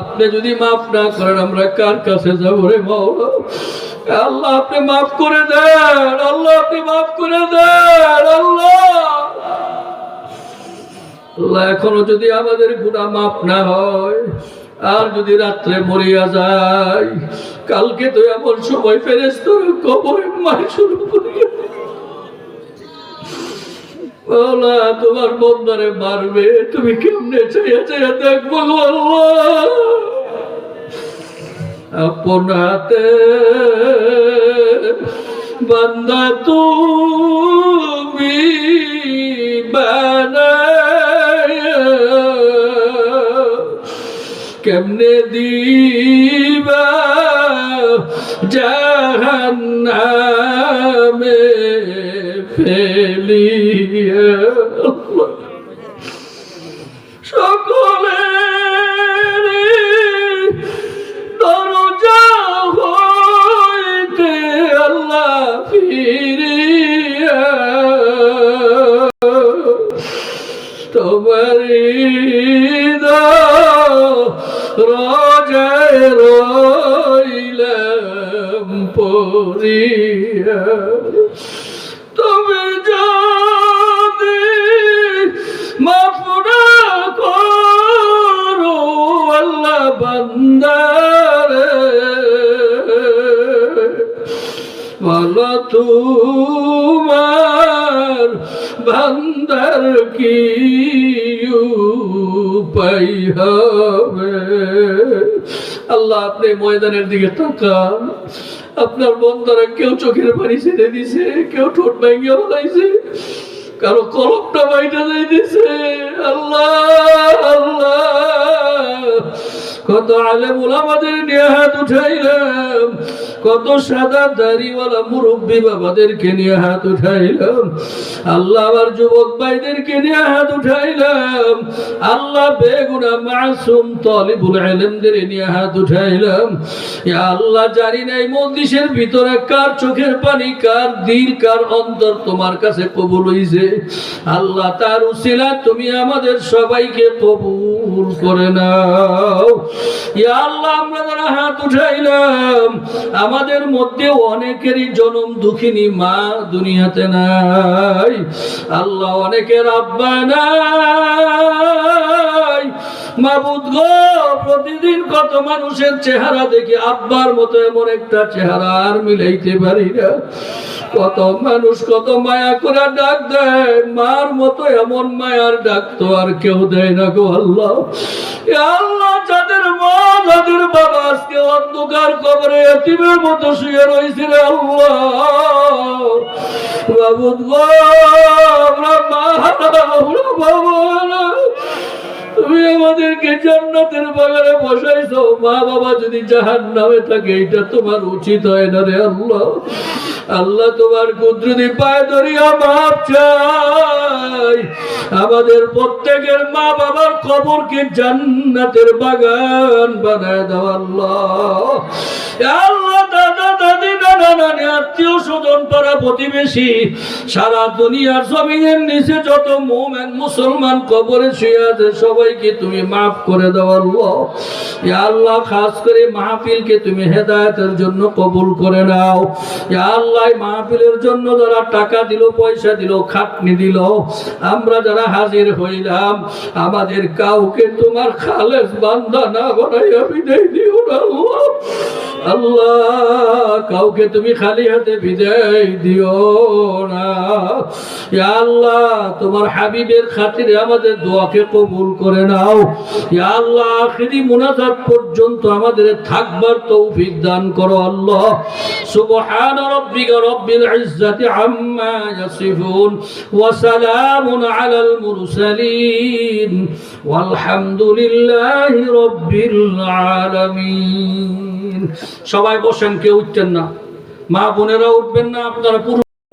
আপনি যদি মাফ না করেন, আমরা কার কাছে যাবো রে মাওলা? আল্লাহ, আপনি মাফ করে দেন, আল্লাহ, আপনি মাফ করে দেন। আল্লাহ, আল্লাহ, এখনো যদি আমাদের গুনাহ মাফ না হয়, আর যদি রাত্রে মরিয়া যায়, কালকে তো এমন সময় ফেরেশতারা কবরে মার শুরু করিয়া তোমার বন্দারে মারবে, তুমি কেমনে চাইয়া চাইয়া দেখবো? আল্লাহ, আপন হাতে বান্দা তুমি বানায়া কেমনে দিবা জাহান্নামে ফেলিয়া। সকলের দরজা হইতে আল্লাহ ফিরিয়া তোমারি রোজায় রইলাম পড়িয়া। তুমি যদি মাফ না করো আল্লাহ বান্দারে, বলো তোমার বান্দার কি উপায় হবে? আল্লাহ আপনি ময়দানের দিকে তাকান, আপনার বন্দারা কেউ চোখের পানি ছেড়ে দিছে, কেউ ঠোঁট ভাঙিয়ে ফেলাইছে, কারো কলমটা বাইটা যাইতেছে। আল্লাহ আল্লাহ, কত আলেম ওলামাদের নিয়ে হাত উঠাইলাম, কত সাদা দাড়িওয়ালা মুরব্বী বাবাদেরকে নিয়ে হাত উঠাইলাম, আল্লাহ আমার যুবক ভাইদেরকে নিয়ে হাত উঠাইলাম, আল্লাহ বেগুনা মাসুম তালিবুল ইলমদের নিয়ে হাত উঠাইলাম। ইয়া আল্লাহ, জানি না এই মজলিসের ভিতরে কার চোখের পানি, কার দিল, কার অন্তর তোমার কাছে কবুল হইছে। আল্লাহ তার উসিলা তুমি আমাদের সবাইকে কবুল করে নাও। ইয়া আল্লাহ, আমরা যারা হাত উঠাইলাম, আমাদের মধ্যে অনেকেরই জনম দুঃখিনী মা দুনিয়াতে নাই। আল্লাহ, অনেকের আব্বা নাই। মাবুদ গো, প্রতিদিন কত মানুষের চেহারা দেখি, আব্বার মতো এমন একটা চেহারা আর মিলাইতে পারি না। কত মানুষ কত মায়া করে ডাক দেয়, মার মতো এমন মায়ার ডাক তো আর কেউ দেয় না গো আল্লাহ। আল্লাহ, যাদের মা যাদের বাবা আজকে অন্ধকার কবরে এতিমের মতো শুয়ে রয়েছে রে আল্লাহ, মাবুদ গো, আমরা মা বাবা, তুমি আমাদেরকে জান্নাতের বাগানে বসাইছো, মা বাবা যদি জাহান্নামে থাকে এটা তোমার উচিত হয় না রে আল্লাহ। আল্লাহ, তোমার কুদরতি পায়ে ধরিয়া মাপ চাই, আমাদের প্রত্যেকের মা বাবার কবরকে জান্নাতের বাগান বানায় দাও আল্লাহ। আল্লাহ, দাদা দাদি নানা নানি আত্মীয় স্বজন পাড়া প্রতিবেশী সারা দুনিয়ার জমিনের নিচে যত মুমিন মুসলমান কবরে শুয়ে আছে সবাইকে তুমি মাফ করে দাও আল্লাহ। ইয়া আল্লাহ, খাস করে মাহফিলকে তুমি হেদায়েতের জন্য কবুল করে নাও। ইয়া আল্লাহ, মাহফিলের জন্য যারা টাকা দিল, পয়সা দিল, খাটনি দিল, আমরা যারা হাজির হইলাম, আমাদের কাউকে তোমার খালেস বান্দা না বানাইয়া বিদায় দিও না আল্লাহ। আল্লাহ, কাউকে তুমি খালি হাতে বিদায় দিও না। ইয়া আল্লাহ, তোমার হাবিবের খাতিরে আমাদের দোয়াকে কবুল করে নাও। ইয়া আল্লাহ, আখিরি মুনাজাত পর্যন্ত আমাদের থাকবার তৌফিক দান করো আল্লাহ। সুবহান রাব্বিকা রব্বিল ইজ্জাতি আম্মা ইয়াসিফুন ওয়া সালামুন আলাল মুরসালিন ওয়ালহামদুলিল্লাহি রাব্বিল আলামিন। সবাই বসেন, কেউ উঠছেন না, মা বোনেরা উঠবেন না, আপনারা পুরো